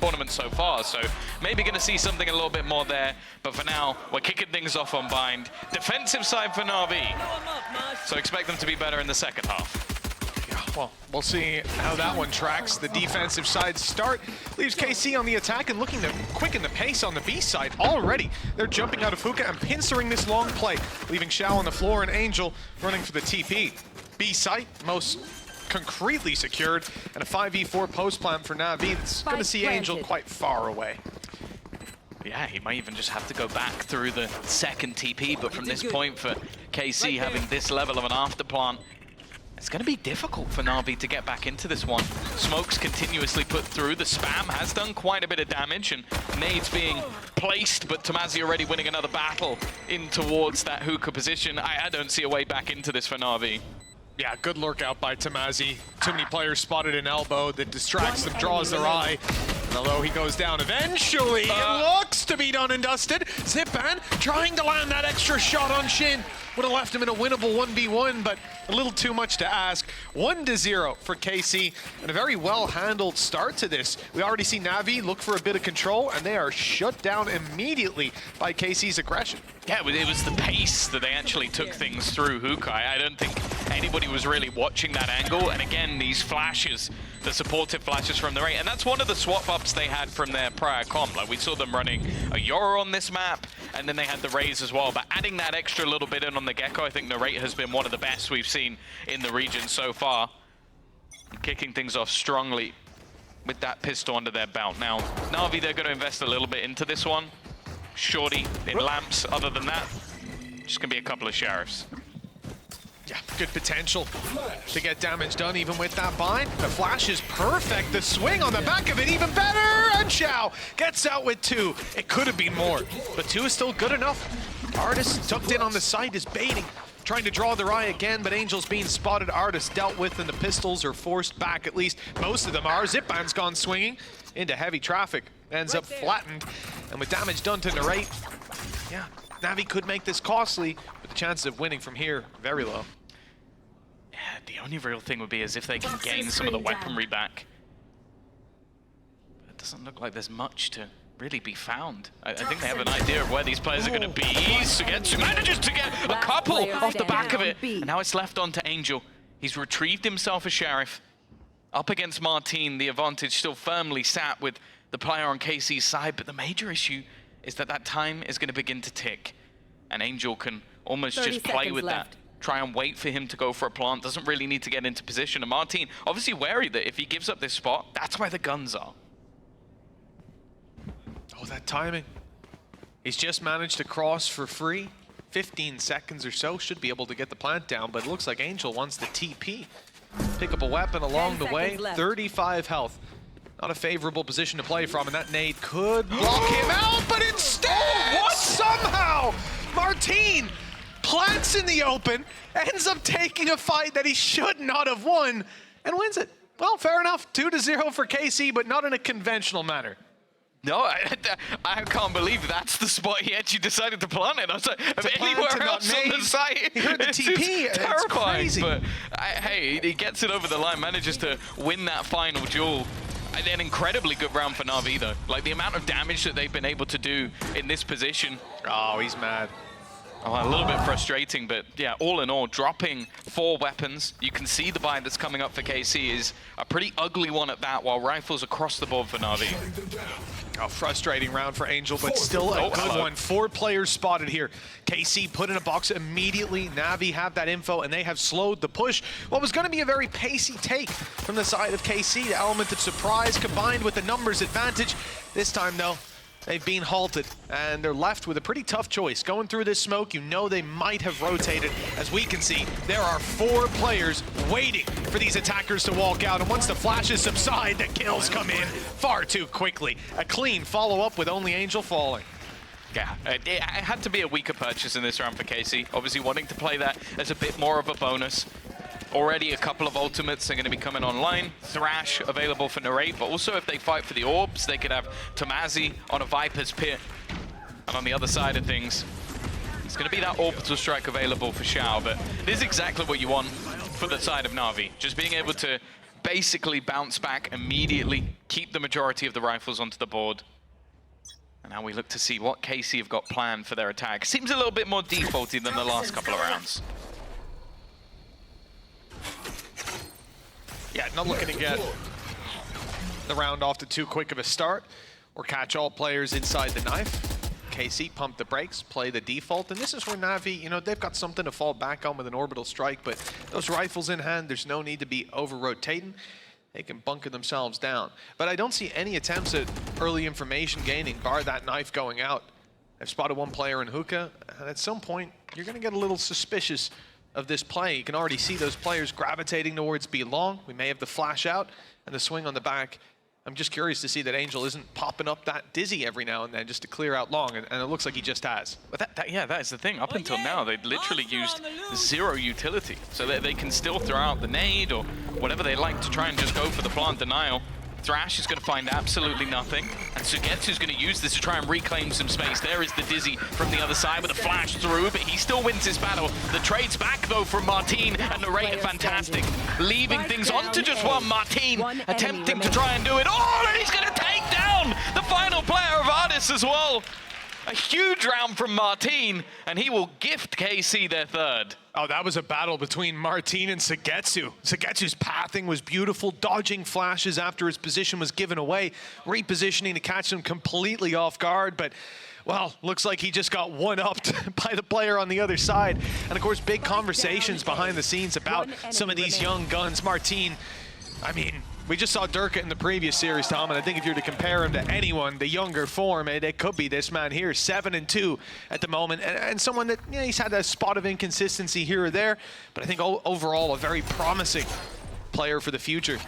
tournament so far. So maybe going to see something a little bit more there. But for now, we're kicking things off on Bind. Defensive side for NAVI. So expect them to be better in the second half. Well, we'll see how that one tracks. The defensive side start leaves KC on the attack and looking to quicken the pace on the B side already. They're jumping out of hookah and pincering this long play, leaving Shao on the floor and Angel running for the TP. B site most concretely secured, and a 5v4 post plan for NAVI. It's going to see Angel quite far away. Yeah, he might even just have to go back through the second TP, but from this point for KC having this level of an afterplant, it's going to be difficult for NAVI to get back into this one. Smokes continuously put through. The spam has done quite a bit of damage, and nades being placed, but Tomazi already winning another battle in towards that hookah position. I don't see a way back into this for NAVI. Yeah, good lurk out by Tomazi. Too many players spotted an elbow that distracts them, draws their eye. And although he goes down eventually, it looks to be done and dusted. Zipan trying to land that extra shot on Shin. Would have left him in a winnable 1v1, but a little too much to ask. 1-0 for KC, and a very well-handled start to this. We already see NAVI look for a bit of control, and they are shut down immediately by KC's aggression. Yeah, it was the pace that they actually took things through hookah. I don't think anybody was really watching that angle, and again, these flashes, the supportive flashes from the Ray, and that's one of the swap-ups they had from their prior comp. Like, we saw them running a Yoru on this map, and then they had the Rays as well, but adding that extra little bit in on the Gecko, I think Narrate has been one of the best we've seen in the region so far. Kicking things off strongly with that pistol under their belt. Now, NAVI, they're going to invest a little bit into this one. Shorty in lamps. Other than that, just going to be a couple of sheriffs. Yeah, good potential to get damage done even with that bind. The flash is perfect. The swing on the back of it even better. And Shao gets out with 2. It could have been more, but 2 is still good enough. Artist tucked in on the side is baiting, trying to draw their eye again, but Angel's being spotted. Artist dealt with, and the pistols are forced back. At least most of them are. Zipan's gone swinging into heavy traffic. Ends up flattened, and with damage done to Narrate, yeah, NAVI could make this costly, but the chances of winning from here, very low. Yeah, the only real thing would be as if they can gain some of the weaponry back. But it doesn't look like there's much to really be found. I think they have an idea of where these players are going to be. Sugetsu manages to get a couple off the back of it, and now it's left on to Angel. He's retrieved himself a sheriff. Up against Martin, the advantage still firmly sat with the player on KC's side, but the major issue is that that time is going to begin to tick, and Angel can almost just play with that. Try and wait for him to go for a plant, doesn't really need to get into position, and Martin obviously wary that if he gives up this spot, that's where the guns are. Oh, that timing. He's just managed to cross for free. 15 seconds or so, should be able to get the plant down, but it looks like Angel wants the TP. Pick up a weapon along the way, 35 health. Not a favorable position to play from, and that nade could block him out, but instead, somehow, Martin plants in the open, ends up taking a fight that he should not have won, and wins it. Well, fair enough, 2-0 for KC, but not in a conventional manner. No, I can't believe that's the spot he actually decided to plant it. I was like, anywhere else on the site, he heard the TP. It's terrifying, crazy. But hey, he gets it over the line, manages to win that final duel. And an incredibly good round for NAVI, though. Like, the amount of damage that they've been able to do in this position. Oh, he's mad. Oh, a little bit frustrating, but yeah, all in all, dropping 4 weapons. You can see the buy that's coming up for KC is a pretty ugly one at that, while rifles across the board for NAVI. Oh, frustrating round for Angel, but still a good one. 4 players spotted here. KC put in a box immediately. NAVI have that info, and they have slowed the push. What was going to be a very pacey take from the side of KC, the element of surprise combined with the numbers advantage. This time, though, they've been halted, and they're left with a pretty tough choice. Going through this smoke, you know they might have rotated. As we can see, there are 4 players waiting for these attackers to walk out, and once the flashes subside, the kills come in far too quickly. A clean follow-up with only Angel falling. Yeah, it had to be a weaker purchase in this round for KC. Obviously wanting to play that as a bit more of a bonus. Already a couple of ultimates are going to be coming online. Thrash available for Narrate, but also if they fight for the orbs, they could have Tomazi on a Viper's Pit. And on the other side of things, it's going to be that orbital strike available for Shao, but it is exactly what you want for the side of NAVI. Just being able to basically bounce back immediately, keep the majority of the rifles onto the board. And now we look to see what KC have got planned for their attack. Seems a little bit more defaulty than the last couple of rounds. Yeah, not looking to get the round off to too quick of a start or catch all players inside the knife. KC pump the brakes, play the default, and this is where Navi, you know, they've got something to fall back on with an orbital strike, but those rifles in hand, there's no need to be over-rotating. They can bunker themselves down. But I don't see any attempts at early information gaining, bar that knife going out. I've spotted one player in hookah, and at some point, you're going to get a little suspicious of this play. You can already see those players gravitating towards B long. We may have the flash out and the swing on the back. I'm just curious to see that Angel isn't popping up that dizzy every now and then just to clear out long, and it looks like he just has. But yeah, that is the thing. Up until now, they'd literally used zero utility, so that they can still throw out the nade or whatever they like to try and just go for the plant denial. Thrash is going to find absolutely nothing, and Sugetsu's going to use this to try and reclaim some space. There is the Dizzy from the other side with a flash through, but he still wins his battle. The trade's back, though, from Martine, and the rate are fantastic. Leaving things onto just one. Martine attempting to try and do it all, and he's going to take down the final player of Ardis as well. A huge round from Martine, and he will gift KC their third. Oh, that was a battle between Martine and Sugetsu. Sugetsu's pathing was beautiful, dodging flashes after his position was given away, repositioning to catch him completely off guard, but, well, looks like he just got one-upped by the player on the other side. And, of course, big conversations behind the scenes about some of these young guns. Martine, I mean, we just saw Durka in the previous series, Tom, and I think if you're to compare him to anyone, the younger form, it could be this man here, 7-2 at the moment, and someone that, you know, he's had a spot of inconsistency here or there, but I think overall a very promising player for the future,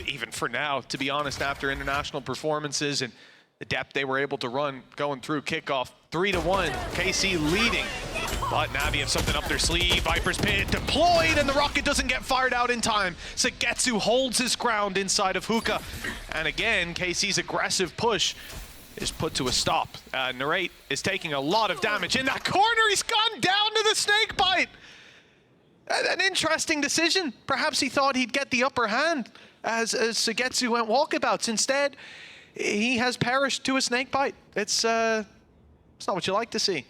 even for now, to be honest, after international performances and the depth they were able to run going through kickoff. 3-1, KC leading. But Navi have something up their sleeve. Viper's Pit deployed, and the rocket doesn't get fired out in time. Sugetsu holds his ground inside of hookah. And again, KC's aggressive push is put to a stop. Narrate is taking a lot of damage in that corner. He's gone down to the snake bite. An interesting decision. Perhaps he thought he'd get the upper hand as Sugetsu went walkabouts. Instead, he has perished to a snake bite. It's not what you like to see.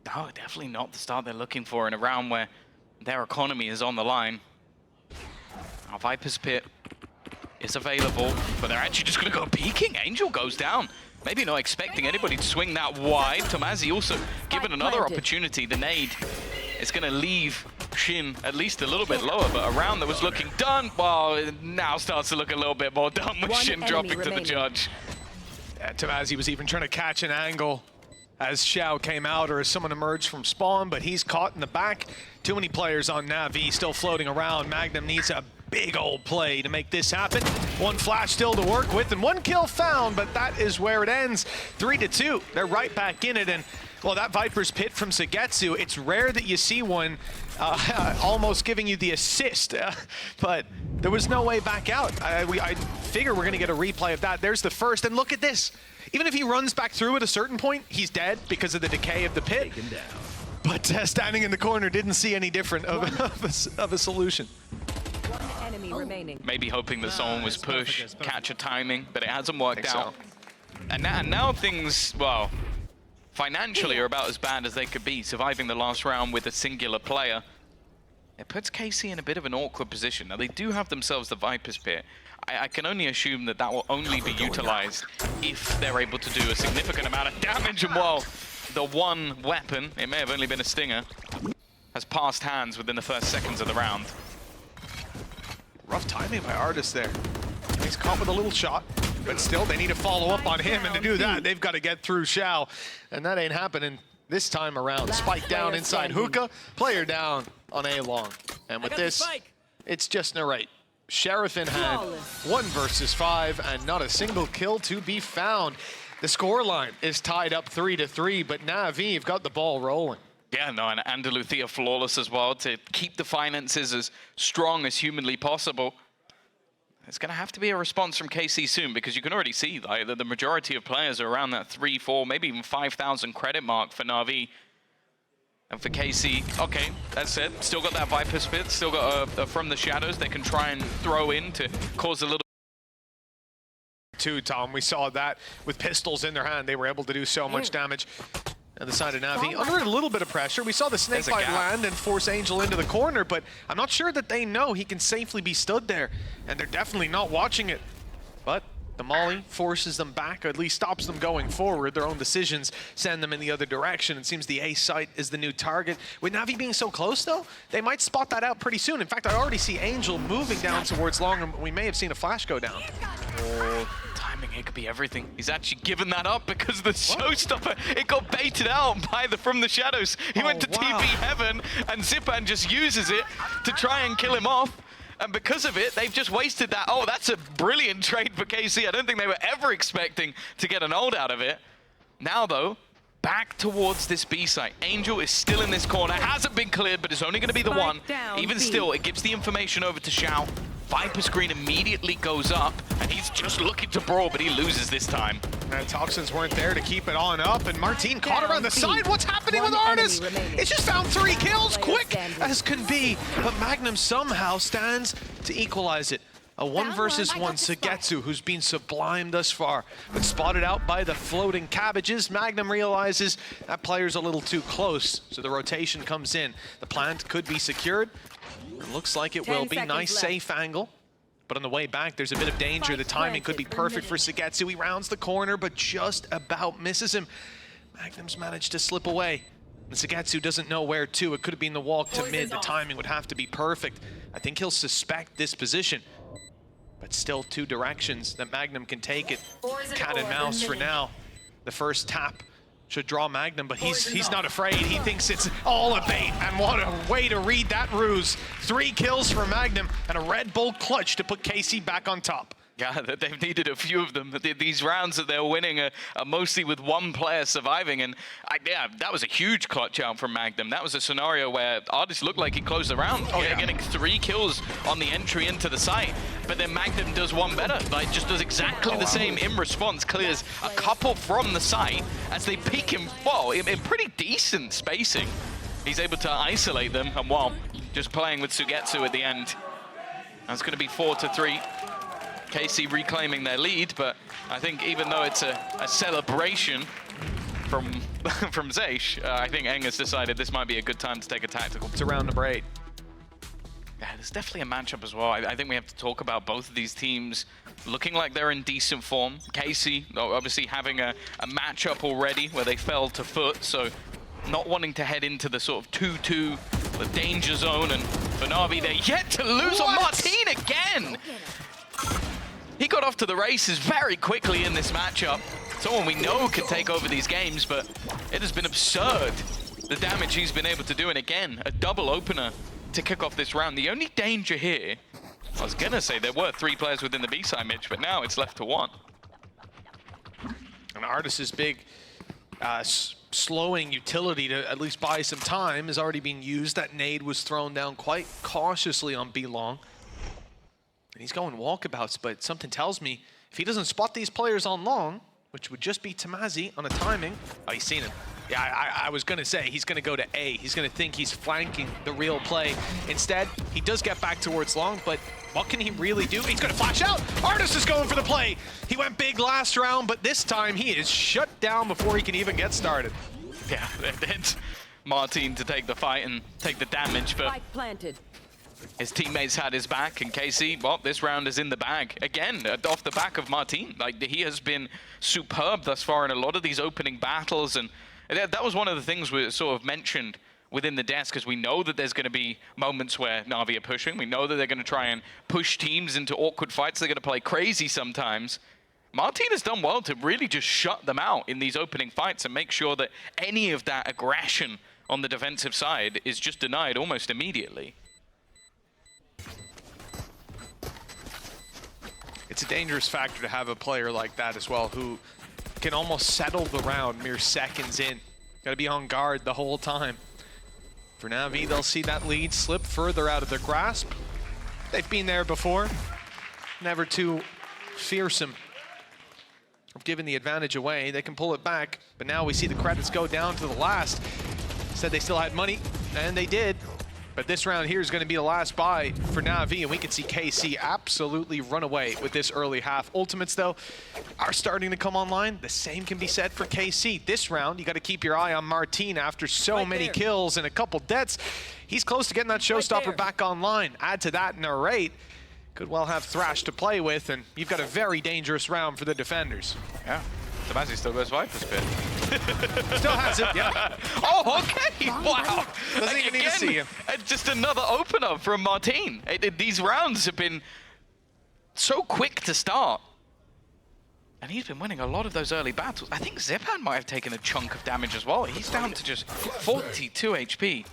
No, definitely not the start they're looking for in a round where their economy is on the line. Now, Viper's Pit is available, but they're actually just going to go peeking. Angel goes down. Maybe not expecting anybody to swing that wide. Tomazi also given another opportunity. The nade is going to leave Shin at least a little bit lower, but a round that was looking done, well, it now starts to look a little bit more done with Shin dropping to the judge. Tomazi was even trying to catch an angle as Xiao came out or as someone emerged from spawn, but he's caught in the back. Too many players on NAVI still floating around. Magnum needs a big old play to make this happen. One flash still to work with and one kill found, but that is where it ends. 3-2, they're right back in it, and well, that Viper's Pit from Sugetsu, it's rare that you see one almost giving you the assist, but there was no way back out. I figure we're gonna get a replay of that. There's the first, and look at this. Even if he runs back through at a certain point, he's dead because of the decay of the pit. But standing in the corner didn't see any different of a solution. One enemy remaining. Maybe hoping that someone was push, catch a timing, but it hasn't worked out. So. And now things, well, financially are about as bad as they could be, surviving the last round with a singular player. It puts KC in a bit of an awkward position. Now, they do have themselves the Viper's Pit. I can only assume that that will only be utilized if they're able to do a significant amount of damage. And while the one weapon, it may have only been a stinger, has passed hands within the first seconds of the round. Rough timing by Ardis there. He's caught with a little shot, but still they need to follow up on him, and to do that, they've got to get through Xiao, and that ain't happening this time around. Spike down inside hookah, player down on A long. And with this, it's just Narrate. Sheriff in hand, 1 versus 5, and not a single kill to be found. The scoreline is tied up 3-3, but NAVI have got the ball rolling. Yeah, no, and Andaluthia flawless as well to keep the finances as strong as humanly possible. It's going to have to be a response from KC soon, because you can already see like, that the majority of players are around that 3, 4, maybe even 5,000 credit mark for NAVI. And for KC, okay, that's it. Still got that Viper Spit, still got a From the Shadows they can try and throw in to cause a little... Too, Tom, we saw that with pistols in their hand. They were able to do so much damage. On the side of Navi, under a little bit of pressure. We saw the snakebite land and force Angel into the corner, but I'm not sure that they know he can safely be stood there. And they're definitely not watching it. But the Molly forces them back, or at least stops them going forward. Their own decisions send them in the other direction. It seems the A site is the new target. With Navi being so close, though, they might spot that out pretty soon. In fact, I already see Angel moving down towards long, and we may have seen a flash go down. Oh, timing, it could be everything. He's actually given that up because the showstopper, it got baited out by the From the Shadows. He went to TP Heaven, and Zipan just uses it to try and kill him off. And because of it, they've just wasted that. Oh, that's a brilliant trade for KC. I don't think they were ever expecting to get an ult out of it. Now, though, back towards this B site. Angel is still in this corner. Hasn't been cleared, but it's only going to be the one. Even still, it gives the information over to Xiao. Viper screen immediately goes up, and he's just looking to brawl, but he loses this time. And Toxins weren't there to keep it on up, and Martin caught around the side. What's happening with Artis? It's just found 3 kills, quick as can be, but Magnum somehow stands to equalize it. A 1 versus 1 Sugetsu, who's been sublime thus far, but spotted out by the floating cabbages. Magnum realizes that player's a little too close, so the rotation comes in. The plant could be secured. It looks like it will be. Nice, safe angle. But on the way back, there's a bit of danger. The timing could be perfect for Sugetsu. He rounds the corner, but just about misses him. Magnum's managed to slip away. And Sugetsu doesn't know where to. It could have been the walk to mid. The timing would have to be perfect. I think he'll suspect this position. But still 2 directions that Magnum can take it. Cat and mouse for now. The first tap should draw Magnum, but he's not afraid. He thinks it's all a bait, and what a way to read that ruse. 3 kills for Magnum and a Red Bull clutch to put KC back on top. Yeah, they've needed a few of them. These rounds that they're winning are mostly with 1 player surviving, and yeah, that was a huge clutch out from Magnum. That was a scenario where Artis looked like he closed the round, getting 3 kills on the entry into the site, but then Magnum does one better, like just does exactly the same in response, clears a couple from the site as they peek him, well, in pretty decent spacing. He's able to isolate them, and well, just playing with Sugetsu at the end. That's going to be 4-3. KC reclaiming their lead, but I think even though it's a celebration from from Zaysh, I think Eng has decided this might be a good time to take a tactical. To round number 8. Yeah, there's definitely a matchup as well. I think we have to talk about both of these teams looking like they're in decent form. KC obviously having a matchup already where they fell to foot, so not wanting to head into the sort of 2-2, the danger zone, and for NAVI, they're yet to lose on Martin again! He got off to the races very quickly in this matchup. Someone we know can take over these games, but it has been absurd, the damage he's been able to do. And again, a double opener to kick off this round. The only danger here, I was gonna say there were 3 players within the B-side, Mitch, but now it's left to 1. And Artis' big slowing utility to at least buy some time is already being used. That nade was thrown down quite cautiously on B-Long. And he's going walkabouts, but something tells me if he doesn't spot these players on long, which would just be Tamazi on a timing. Oh, he's seen him. Yeah, I was going to say he's going to go to A. He's going to think he's flanking the real play. Instead, he does get back towards long, but what can he really do? He's going to flash out. Artis is going for the play. He went big last round, but this time he is shut down before he can even get started. Yeah, it's Martin to take the fight and take the damage, but his teammates had his back, and KC, well, this round is in the bag. Again, off the back of Martin. Like, he has been superb thus far in a lot of these opening battles, and that was one of the things we sort of mentioned within the desk, because we know that there's going to be moments where NAVI are pushing. We know that they're going to try and push teams into awkward fights. They're going to play crazy sometimes. Martin has done well to really just shut them out in these opening fights and make sure that any of that aggression on the defensive side is just denied almost immediately. It's a dangerous factor to have a player like that as well, who can almost settle the round mere seconds in. Got to be on guard the whole time. For NAVI, they'll see that lead slip further out of their grasp. They've been there before. Never too fearsome of giving the advantage away. They can pull it back, but now we see the credits go down to the last. said they still had money, and they did. But this round here is going to be the last buy for NAVI, and we can see KC absolutely run away with this early half. Ultimates, though, are starting to come online. The same can be said for KC. This round, you got to keep your eye on Martin after so many kills and a couple deaths. He's close to getting that showstopper back online. Add to that Narrate. Could well have Thrash to play with, and you've got a very dangerous round for the defenders. Yeah. Tabassi still goes Viper's Pit. Still has it, yeah. Oh, okay, wow. Doesn't even need to see him. Just another opener from Martin. These rounds have been so quick to start. And he's been winning a lot of those early battles. I think Zipan might have taken a chunk of damage as well. He's down to just 42 HP.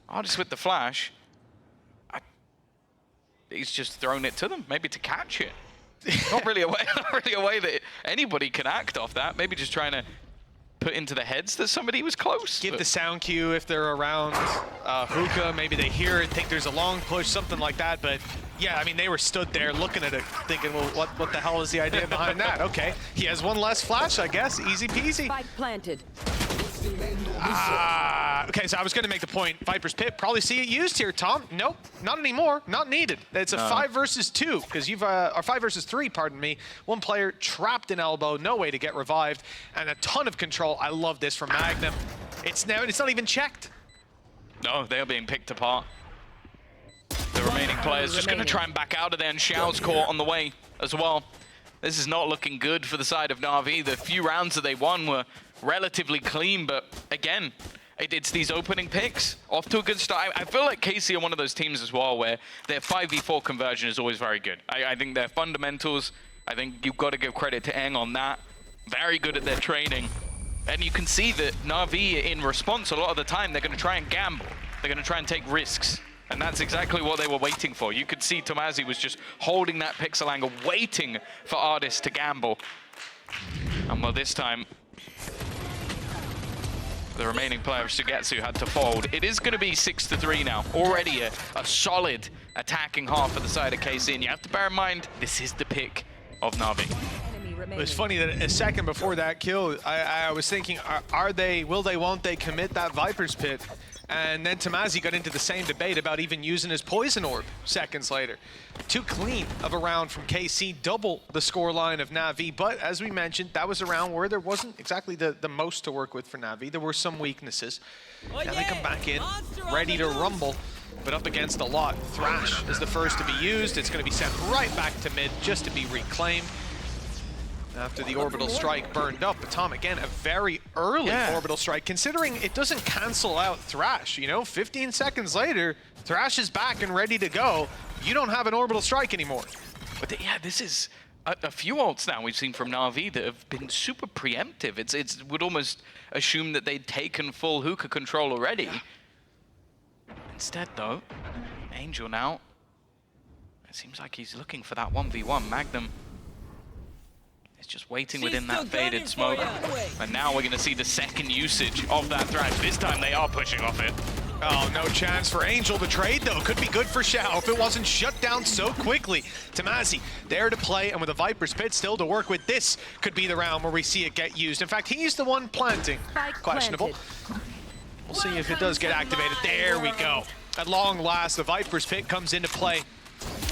Artist with the flash. He's just thrown it to them, maybe to catch it. Not really a way that anybody can act off that. Maybe just trying to put into the heads that somebody was close. Give the sound cue if they're around hookah. Maybe they hear it, think there's a long push, something like that. But yeah, I mean, they were stood there looking at it, thinking, well, what the hell is the idea behind that? Okay, he has one less flash, I guess. Easy peasy. Spike planted. Okay, so I was going to make the point. Viper's Pit, probably see it used here, Tom. Nope, not anymore. Not needed. It's a 5 versus 2, because you've, or 5 versus 3, pardon me. One player trapped in elbow, no way to get revived, and a ton of control. I love this from Magnum. It's not even checked. No, they're being picked apart. The remaining players just going to try and back out of there, and Xiao's caught on the way as well. This is not looking good for the side of NAVI. The few rounds that they won were relatively clean, but again, it's these opening picks off to a good start. I feel like KC are one of those teams as well where their 5v4 conversion is always very good. I think their fundamentals, I think you've got to give credit to Eng on that. Very good at their training. And you can see that NAVI, in response, a lot of the time, they're going to try and gamble. They're going to try and take risks. And that's exactly what they were waiting for. You could see Tomazi was just holding that pixel angle, waiting for Artist to gamble. And well, this time, the remaining player of Sugetsu had to fold. It is going to be 6-3 now. Already a solid attacking half for the side of KC. And you have to bear in mind, this is the pick of NAVI. It's funny that a second before that kill, I was thinking, will they, won't they commit that Viper's Pit? And then Tomazi got into the same debate about even using his Poison Orb seconds later. Too clean of a round from KC, double the scoreline of NAVI. But as we mentioned, that was a round where there wasn't exactly the most to work with for NAVI. There were some weaknesses. Now they come back in, ready to rumble, but up against a lot. Thrash is the first to be used. It's going to be sent right back to mid just to be reclaimed. After the orbital strike burned up, but Tom, again, a very early orbital strike, considering it doesn't cancel out Thrash. You know, 15 seconds later, Thrash is back and ready to go. You don't have an orbital strike anymore. But yeah, this is a few ults now we've seen from NAVI that have been super preemptive. It would almost assume that they'd taken full hookah control already. Instead, though, Angel now, it seems like he's looking for that 1v1. Magnum is just waiting within that faded smoke. And now we're going to see the second usage of that Thrash. This time they are pushing off it. Oh, no chance for Angel. The trade, though, could be good for Xiao if it wasn't shut down so quickly. Tomazi there to play, and with a Viper's Pit still to work with, this could be the round where we see it get used. In fact, he's the one planting. Questionable. We'll see if it does get activated. There we go. At long last, the Viper's Pit comes into play.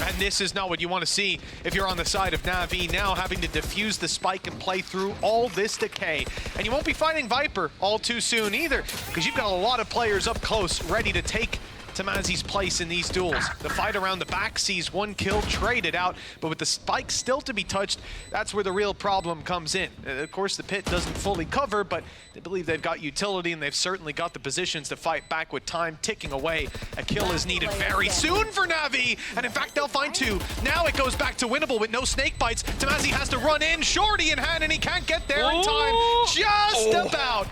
And this is not what you want to see if you're on the side of NAVI, now having to defuse the spike and play through all this decay. And you won't be fighting Viper all too soon either, because you've got a lot of players up close ready to take Tomazi's place in these duels. The fight around the back sees one kill traded out, but with the spike still to be touched, that's where the real problem comes in. Of course, the pit doesn't fully cover, but they believe they've got utility, and they've certainly got the positions to fight back with time ticking away. A kill is needed very soon for NAVI, and in fact, they'll find two. Now it goes back to winnable with no snake bites. Tomazi has to run in, shorty in hand, and he can't get there in time. Just about.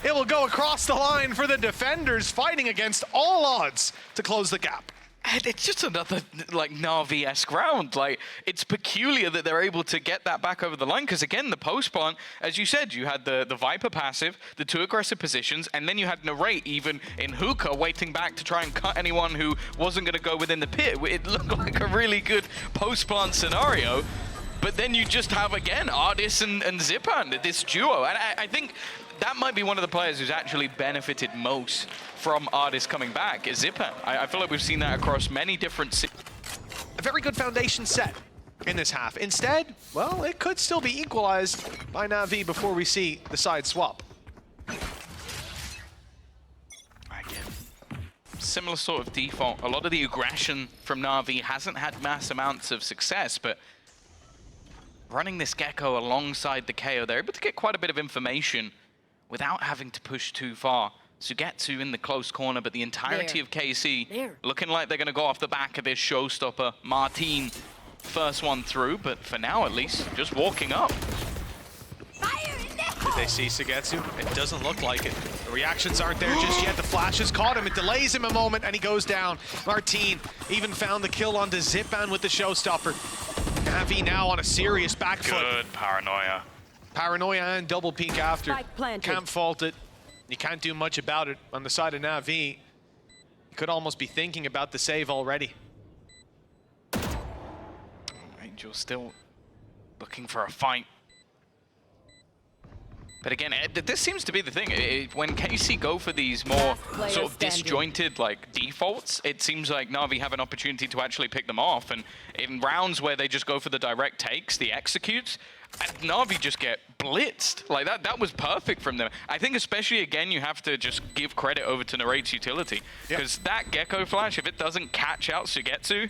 It will go across the line for the defenders, fighting against all odds to close the gap. And it's just another, like, Na'Vi-esque round. Like, it's peculiar that they're able to get that back over the line, because, again, the post-plant, as you said, you had the Viper passive, the two aggressive positions, and then you had Narrate, even in hookah, waiting back to try and cut anyone who wasn't going to go within the pit. It looked like a really good post-plant scenario. But then you just have, again, Artis and Zipan, this duo. And I think that might be one of the players who's actually benefited most from Artist coming back, is Zipper. I feel like we've seen that across many different... A very good foundation set in this half. Instead, well, it could still be equalized by NAVI before we see the side swap. Again, similar sort of default. A lot of the aggression from NAVI hasn't had mass amounts of success, but running this Gecko alongside the KO, they're able to get quite a bit of information without having to push too far. Sugetsu in the close corner, but the entirety of KC looking like they're going to go off the back of this showstopper. Martin, first one through, but for now at least, just walking up. Did they see Sugetsu? It doesn't look like it. The reactions aren't there just yet. The flashes caught him. It delays him a moment, and he goes down. Martin even found the kill onto Zipan with the showstopper. NAVI now on a serious back foot. Good paranoia. Paranoia and double peek after. Spike planted. Can't fault it. You can't do much about it on the side of NAVI. You could almost be thinking about the save already. Angel still looking for a fight. But again, this seems to be the thing. When KC go for these more sort of disjointed like defaults, it seems like NAVI have an opportunity to actually pick them off. And in rounds where they just go for the direct takes, the executes, NAVI just get blitzed. Like that was perfect from them. I think especially again, you have to just give credit over to Narrate's utility. Because that Gecko flash, if it doesn't catch out Sugetsu,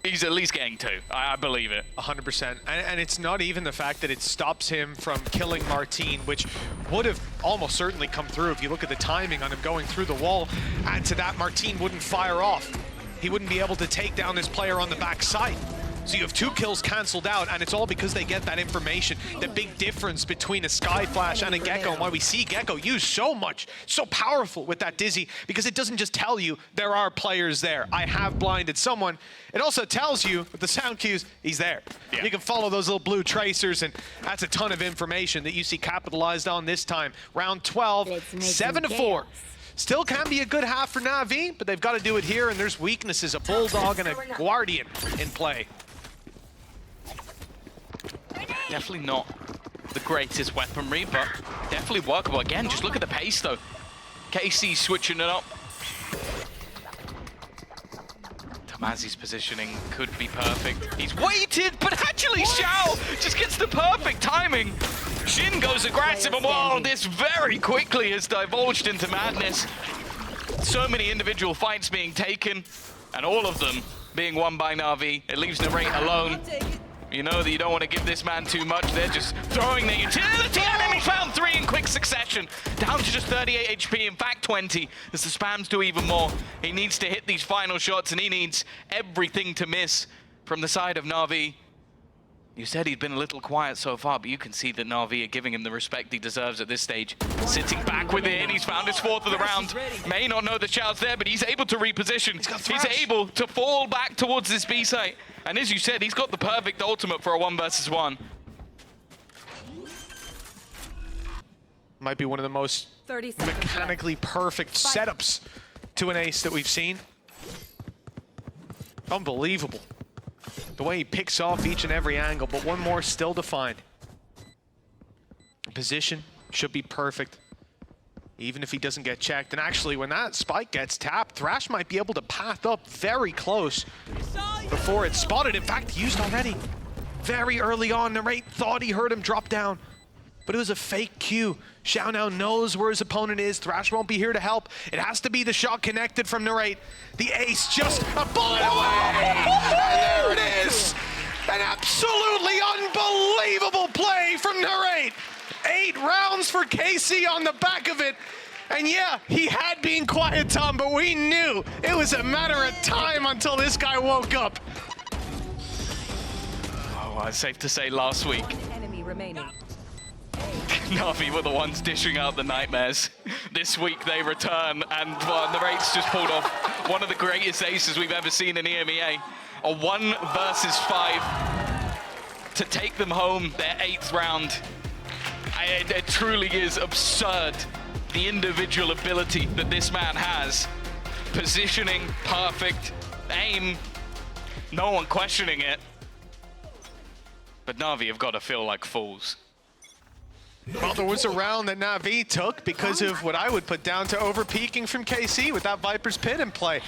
he's at least getting two. I believe it. 100%. And it's not even the fact that it stops him from killing Martin, which would have almost certainly come through if you look at the timing on him going through the wall. Add to that, Martin wouldn't fire off. He wouldn't be able to take down this player on the backside. So you have two kills canceled out, and it's all because they get that information. The big difference between a Sky Flash and a Gecko, and why we see Gecko used so much, so powerful with that Dizzy, because it doesn't just tell you there are players there. I have blinded someone. It also tells you with the sound cues, he's there. Yeah. You can follow those little blue tracers, and that's a ton of information that you see capitalized on this time. Round 12, 7-4. Still can be a good half for NAVI, but they've got to do it here, and there's weaknesses, a Bulldog and a Guardian in play. Definitely not the greatest weaponry, but definitely workable. Again, just look at the pace, though. KC switching it up. Tamazi's positioning could be perfect. He's waited, but actually Xiao just gets the perfect timing. Shin goes aggressive, and whoa, this very quickly has divulged into madness. So many individual fights being taken, and all of them being won by NAVI. It leaves Narrate alone. You know that you don't want to give this man too much. They're just throwing their utility at him. He found 3 in quick succession. Down to just 38 HP, in fact 20, as the spams do even more. He needs to hit these final shots, and he needs everything to miss from the side of NAVI. You said he'd been a little quiet so far, but you can see that NAVI are giving him the respect he deserves at this stage. Sitting back within, he's found his 4th of the round. May not know the Xiao's there, but he's able to reposition. He's able to fall back towards this B site. And as you said, he's got the perfect ultimate for a 1 versus 1. Might be one of the most mechanically perfect setups to an ace that we've seen. Unbelievable. The way he picks off each and every angle, but one more still to find. Position should be perfect, even if he doesn't get checked. And actually, when that spike gets tapped, Thrash might be able to path up very close before it's spotted. In fact, used already. Very early on, Narrate thought he heard him drop down, but it was a fake cue. Xiao now knows where his opponent is. Thrash won't be here to help. It has to be the shot connected from Narrate. The ace just a bullet away! And there it is! An absolutely unbelievable play from Narrate. 8 rounds for KC on the back of it. And yeah, he had been quiet, Tom, but we knew it was a matter of time until this guy woke up. Oh, well, it's safe to say last week, Enemy remaining. NAVI were the ones dishing out the nightmares. This week they return, and Narrate's just pulled off one of the greatest aces we've ever seen in EMEA. A 1 versus 5 to take them home their 8th round. It truly is absurd, the individual ability that this man has. Positioning, perfect, aim, no one questioning it. But NAVI have got to feel like fools. Well, there was a round that NAVI took because of what I would put down to over-peaking from KC with that Viper's Pit in play.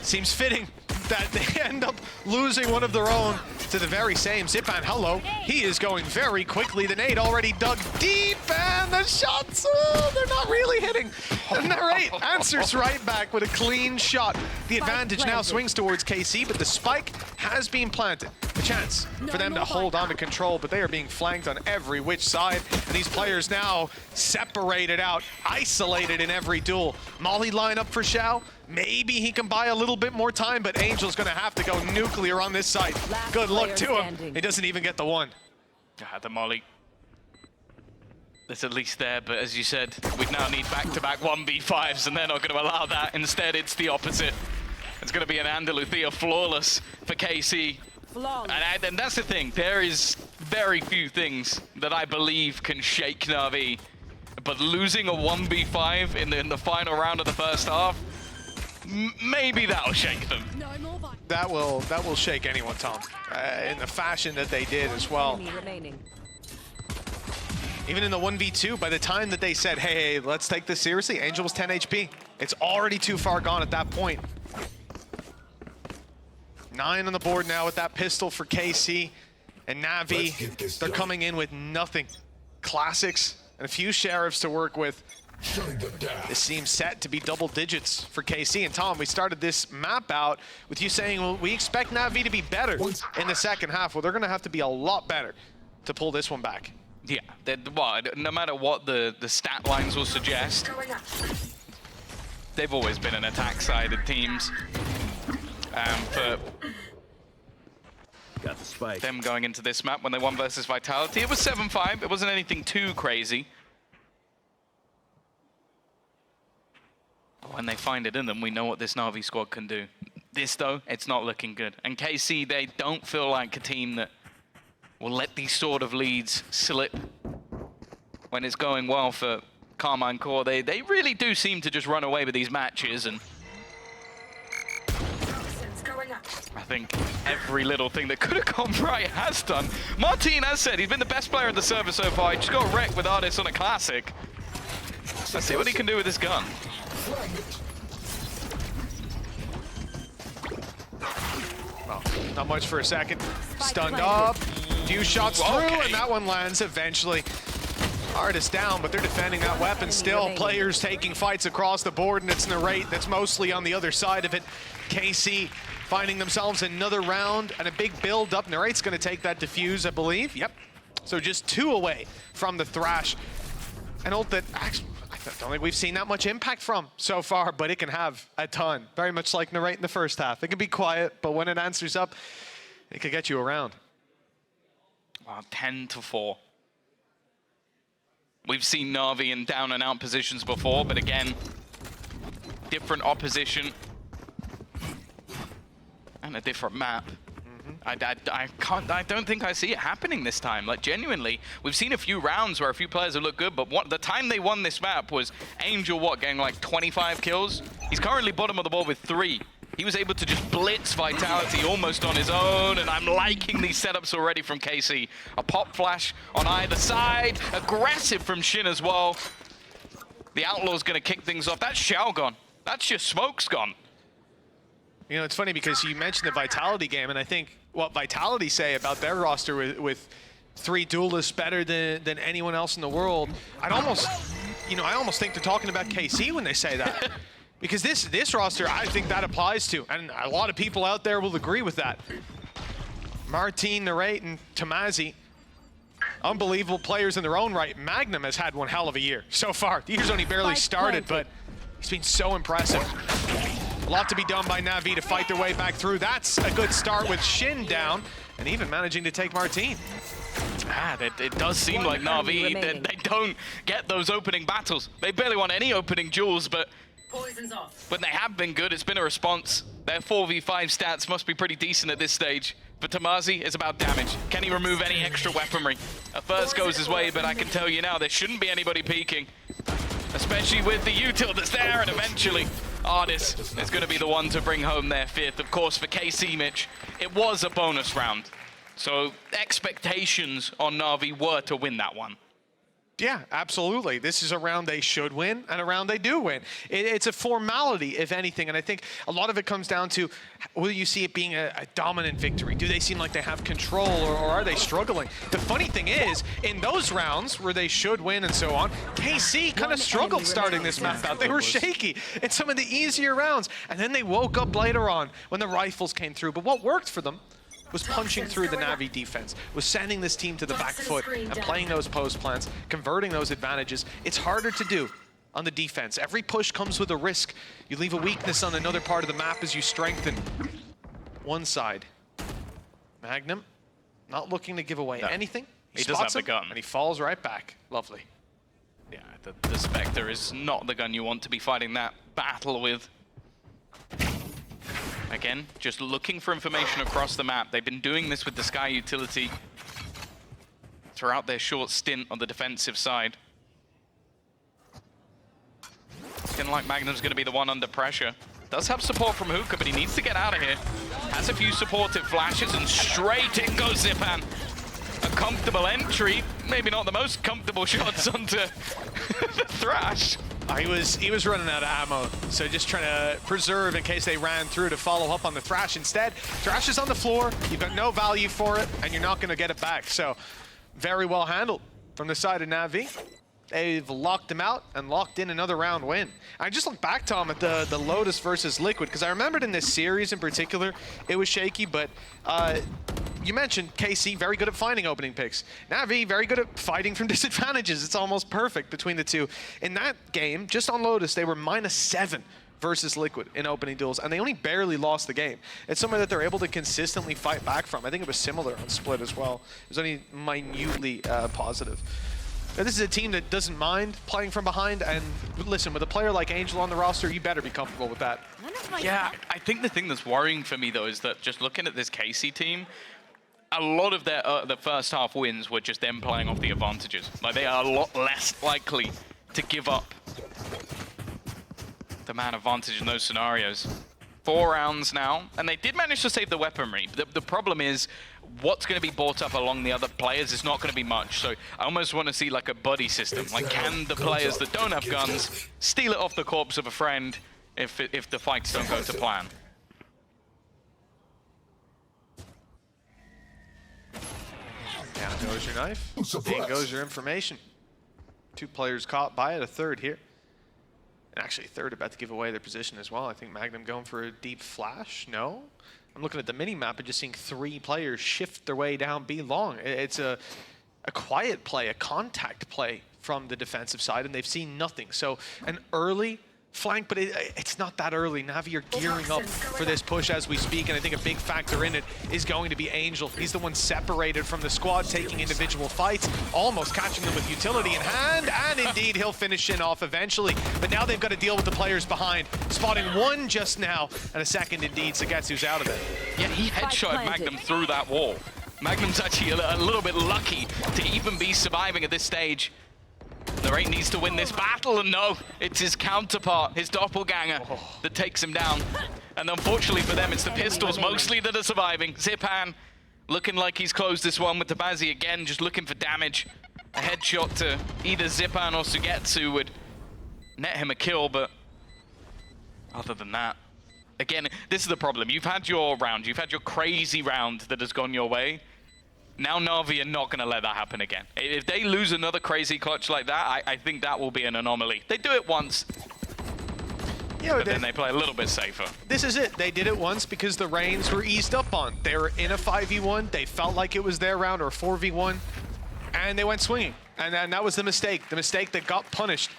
Seems fitting that they end up losing one of their own to the very same. Zipan, hello. He is going very quickly. The nade already dug deep, and the shots, they're not really hitting. And Narrate answers right back with a clean shot. The advantage now swings towards KC, but the spike has been planted. A chance for them to hold on to control, but they are being flanked on every which side. And these players now separated out, isolated in every duel. Molly line up for Xiao. Maybe he can buy a little bit more time, but Angel's gonna have to go nuclear on this side. Good luck to him. He doesn't even get the one. The Molly. It's at least there, but as you said, we now need back-to-back 1v5s, and they're not going to allow that. Instead, it's the opposite. It's going to be an Andaluthia flawless for KC. And that's the thing. There is very few things that I believe can shake NAVI, but losing a 1v5 in the final round of the first half, maybe that'll shake them. That will shake anyone, Tom, in the fashion that they did as well. Even in the 1v2, by the time that they said, hey, let's take this seriously, Angel was 10 HP. It's already too far gone at that point. 9 on the board now with that pistol for KC. And NAVI, they're coming in with nothing. Classics and a few sheriffs to work with. This seems set to be double digits for KC. And Tom, we started this map out with you saying, well, we expect NAVI to be better in the second half. Well, they're going to have to be a lot better to pull this one back. Yeah, well, no matter what the stat lines will suggest, they've always been an attack-sided teams. For got the spike. Them going into this map when they won versus Vitality, it was 7-5. It wasn't anything too crazy. But when they find it in them, we know what this NAVI squad can do. This, though, it's not looking good. And KC, they don't feel like a team that will let these sort of leads slip when it's going well for Carmine Core. They really do seem to just run away with these matches, and I think every little thing that could have gone right has done. Martin has said he's been the best player in the server so far. He just got wrecked with Artis on a classic. Let's see what he can do with this gun. Well, not much for a second. Stunned up, few shots through, and that one lands eventually. Artis down, but they're defending that weapon still. Players taking fights across the board, and it's Narrate that's mostly on the other side of it. KC finding themselves another round and a big build up. Narrate's going to take that defuse, I believe. Yep. So just 2 away from the Thrash. An ult that actually, I don't think we've seen that much impact from so far, but it can have a ton. Very much like Narrate in the first half. It can be quiet, but when it answers up, it could get you around. Wow, 10-4. We've seen NAVI in down and out positions before, but again, different opposition and a different map. I don't think I see it happening this time. Like, genuinely, we've seen a few rounds where a few players have looked good, but the time they won this map was Angel, getting like 25 kills? He's currently bottom of the board with 3. He was able to just blitz Vitality almost on his own, and I'm liking these setups already from KC. A pop flash on either side, aggressive from Shin as well. The Outlaw's gonna kick things off. That's Xiao gone. That's your smokes gone. You know, it's funny because you mentioned the Vitality game, and I think what Vitality say about their roster with 3 duelists better than anyone else in the world, I almost think they're talking about KC when they say that. Because this roster, I think that applies to, and a lot of people out there will agree with that. Martin, Narrate, and Tamazi, unbelievable players in their own right. Magnum has had one hell of a year so far. The year's only barely started, but he's been so impressive. A lot to be done by NAVI to fight their way back through. That's a good start with Shin down, and even managing to take Martin. It does seem like NAVI, they don't get those opening battles. They barely want any opening duels, but when they have been good, it's been a response. Their 4v5 stats must be pretty decent at this stage. For Tamazi, it's about damage. Can he remove any extra weaponry? A first goes his way, but I can tell you now, there shouldn't be anybody peeking. Especially with the util that's there, and eventually Artis is going to be the one to bring home their 5th. Of course, for KC, Mitch, it was a bonus round. So expectations on NAVI were to win that one. Yeah, absolutely. This is a round they should win and a round they do win. It's a formality, if anything, and I think a lot of it comes down to, will you see it being a dominant victory? Do they seem like they have control, or are they struggling? The funny thing is, in those rounds where they should win and so on, KC kind of struggled starting this map out. They were shaky in some of the easier rounds, and then they woke up later on when the rifles came through. But what worked for them was punching through the NAVI defense, was sending this team to the back foot and playing those post plants, converting those advantages. It's harder to do on the defense. Every push comes with a risk. You leave a weakness on another part of the map as you strengthen one side. Magnum, not looking to give away anything. He does have the gun. And he falls right back. Lovely. Yeah, the Spectre is not the gun you want to be fighting that battle with. Again, just looking for information across the map. They've been doing this with the Sky utility throughout their short stint on the defensive side. Looking like Magnum's going to be the one under pressure. Does have support from Hookah, but he needs to get out of here. Has a few supportive flashes, and straight in goes Zipan. A comfortable entry. Maybe not the most comfortable shots onto the Thrash. He was running out of ammo, so just trying to preserve in case they ran through to follow up on the Thrash instead. Thrash is on the floor, you've got no value for it, and you're not going to get it back. So very well handled from the side of NAVI. They've locked him out and locked in another round win. I just look back, Tom, at the Lotus versus Liquid, because I remembered in this series in particular, it was shaky, but you mentioned KC, very good at finding opening picks. NAVI, very good at fighting from disadvantages. It's almost perfect between the two. In that game, just on Lotus, they were -7 versus Liquid in opening duels, and they only barely lost the game. It's somewhere that they're able to consistently fight back from. I think it was similar on Split as well. It was only minutely positive. Now, this is a team that doesn't mind playing from behind, and listen, with a player like Angel on the roster, you better be comfortable with that. Yeah, I think the thing that's worrying for me, though, is that just looking at this KC team, a lot of their the first half wins were just them playing off the advantages. Like, they are a lot less likely to give up the man advantage in those scenarios. 4 rounds now, and they did manage to save the weaponry. The problem is, what's going to be bought up along the other players is not going to be much. So I almost want to see like a buddy system. Like, can the players that don't have guns steal it off the corpse of a friend if the fights don't go to plan? Down goes your knife, in goes your information. 2 players caught by it, a third here. And actually a third about to give away their position as well. I think Magnum going for a deep flash. No? I'm looking at the mini-map and just seeing 3 players shift their way down B long. It's a quiet play, a contact play from the defensive side, and they've seen nothing. So an early flank, but it's not that early. NAVI are gearing up for this push as we speak, and I think a big factor in it is going to be Angel. He's the one separated from the squad, taking individual fights, almost catching them with utility in hand, and indeed he'll finish in off eventually. But now they've got to deal with the players behind. Spotting 1 just now, and a second indeed, Sagetsu's out of it. Yeah, he headshot Magnum through that wall. Magnum's actually a little bit lucky to even be surviving at this stage. The Rain needs to win this battle, and no, it's his counterpart, his doppelganger, that takes him down. And unfortunately for them, it's the pistols mostly that are surviving. Zipan looking like he's closed this one with Tabazi again, just looking for damage. A headshot to either Zipan or Sugetsu would net him a kill, but other than that, again, this is the problem. You've had your round, you've had your crazy round that has gone your way. Now NAVI are not going to let that happen again. If they lose another crazy clutch like that, I think that will be an anomaly. They do it once, but then they play a little bit safer. This is it. They did it once because the Reigns were eased up on. They were in a 5v1. They felt like it was their round, or a 4v1, and they went swinging. And that was the mistake that got punished.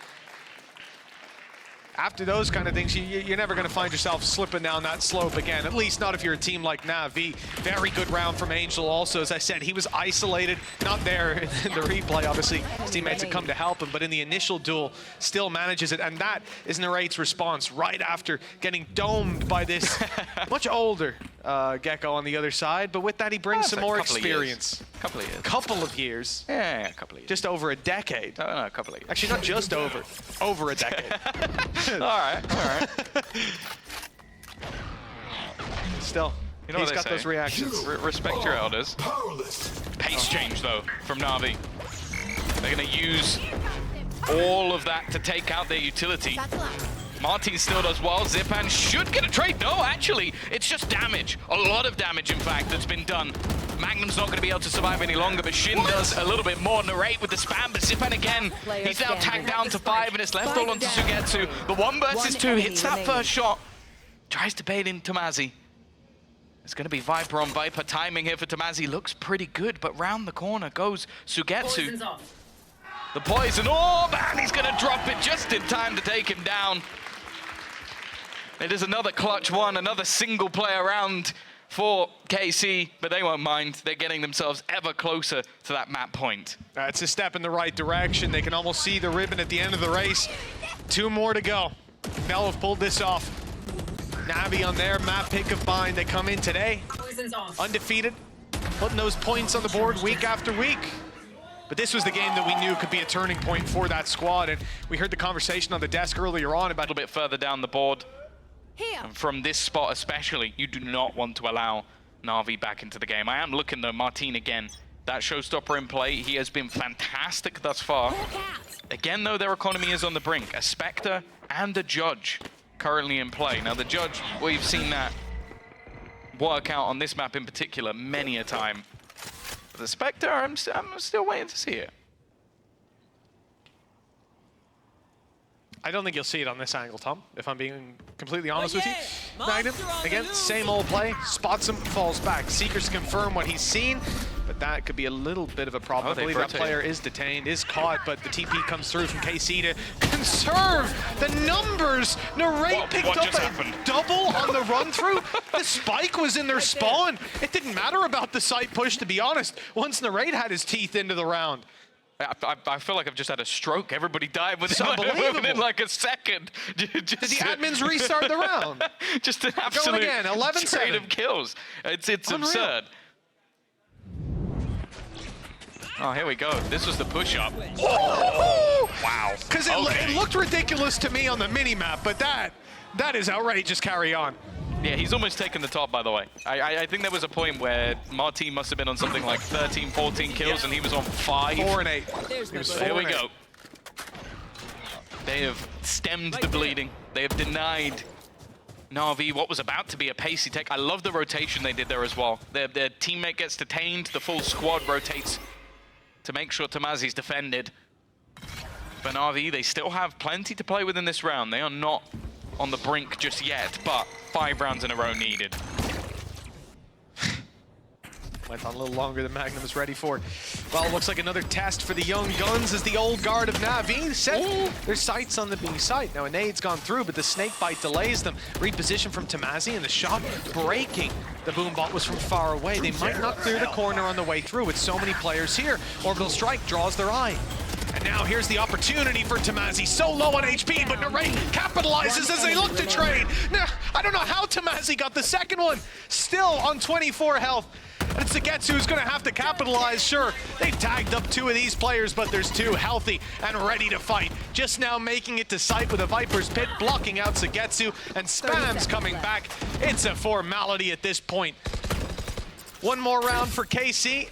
After those kind of things, you're never going to find yourself slipping down that slope again, at least not if you're a team like NAVI. Very good round from Angel also. As I said, he was isolated, not there in the replay, obviously. His teammates had come to help him, but in the initial duel, still manages it. And that is Nerate's response right after getting domed by this much older Gecko on the other side. But with that, he brings some more experience. Couple of years. Couple of years. Yeah, a couple of years. Just over a decade. No, a couple of years. Actually, not just over a decade. All right. Still, you know he's got those reactions. Respect your elders. Pace change, though, from NAVI. They're going to use all of that to take out their utility. Martin still does well. Zipan should get a trade. No, actually, it's just damage. A lot of damage, in fact, that's been done. Magnum's not going to be able to survive any longer, but Shin does a little bit more. Narrate with the spam, but Zipan again, he's now tagged down to 5, and it's left all onto Sugetsu. The 1 versus 2 hits that first shot. Tries to bait in Tomazi. It's going to be Viper on Viper. Timing here for Tomazi looks pretty good, but round the corner goes Sugetsu. The poison orb, and he's going to drop it just in time to take him down. It is another clutch one, another single player round for KC, but they won't mind. They're getting themselves ever closer to that map point. It's a step in the right direction. They can almost see the ribbon at the end of the race. 2 more to go. They'll have pulled this off. Navi on their map pick of bind. They come in today, undefeated, putting those points on the board week after week. But this was the game that we knew could be a turning point for that squad, and we heard the conversation on the desk earlier on about a little bit further down the board. And from this spot especially, you do not want to allow Navi back into the game. I am looking though, Martin again. That showstopper in play, he has been fantastic thus far. Again though, their economy is on the brink. A Spectre and a Judge currently in play. Now the Judge, we've seen that work out on this map in particular many a time. But the Spectre, I'm still waiting to see it. I don't think you'll see it on this angle, Tom, if I'm being completely honest with you. Magnum, again, same old play, spots him, falls back. Seekers confirm what he's seen, but that could be a little bit of a problem. I believe that player is detained, is caught, but the TP comes through from KC to conserve the numbers. Narrate picked up a double on the run-through. The spike was in their spawn. It didn't matter about the site push, to be honest, once Narrate had his teeth into the round. I feel like I've just had a stroke. Everybody died within like a second. Did the admins restart the round? Just an absolute again, 11 trade of kills. It's absurd. Oh, here we go. This was the push-up. Wow. Because it looked ridiculous to me on the mini-map, but that is outrageous. Carry on. Yeah, he's almost taken the top, by the way. I think there was a point where Martin must have been on something like 13, 14 kills, and he was on 5. 4 and 8. Here we go. They have stemmed the bleeding. They have denied NAVI what was about to be a pacey take. I love the rotation they did there as well. Their teammate gets detained, the full squad rotates to make sure Tomazi's defended. But NAVI, they still have plenty to play with in this round. They are not on the brink just yet, but 5 rounds in a row needed. Went on a little longer than Magnum was ready for. Well, it looks like another test for the young guns as the old guard of Navi set their sights on the B site. Now a nade's gone through, but the snake bite delays them. Reposition from Tomazi, and the shot breaking. The boom bot was from far away. They might not clear the corner on the way through with so many players here. Orbital strike draws their eye. And now here's the opportunity for Tomazi. So low on HP, but Narrate capitalizes as they look to trade. Now, I don't know how Tomazi got the second one. Still on 24 health. And it's Sugetsu who's going to have to capitalize. Sure, they've tagged up 2 of these players, but there's 2 healthy and ready to fight. Just now making it to site with a Viper's Pit, blocking out Sugetsu, and Spam's coming back. It's a formality at this point. 1 more round for KC.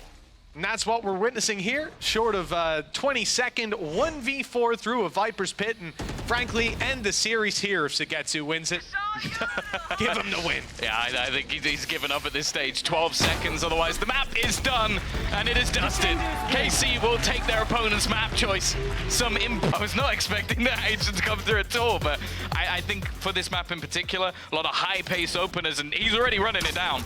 And that's what we're witnessing here, short of 20-second 1v4 through a Viper's Pit, and frankly, end the series here if Sugetsu wins it. Give him the win. Yeah, I think he's given up at this stage. 12 seconds, otherwise the map is done, and it is dusted. KC will take their opponent's map choice. Some impo. I was not expecting that agent to come through at all, but I think for this map in particular, a lot of high-pace openers, and he's already running it down.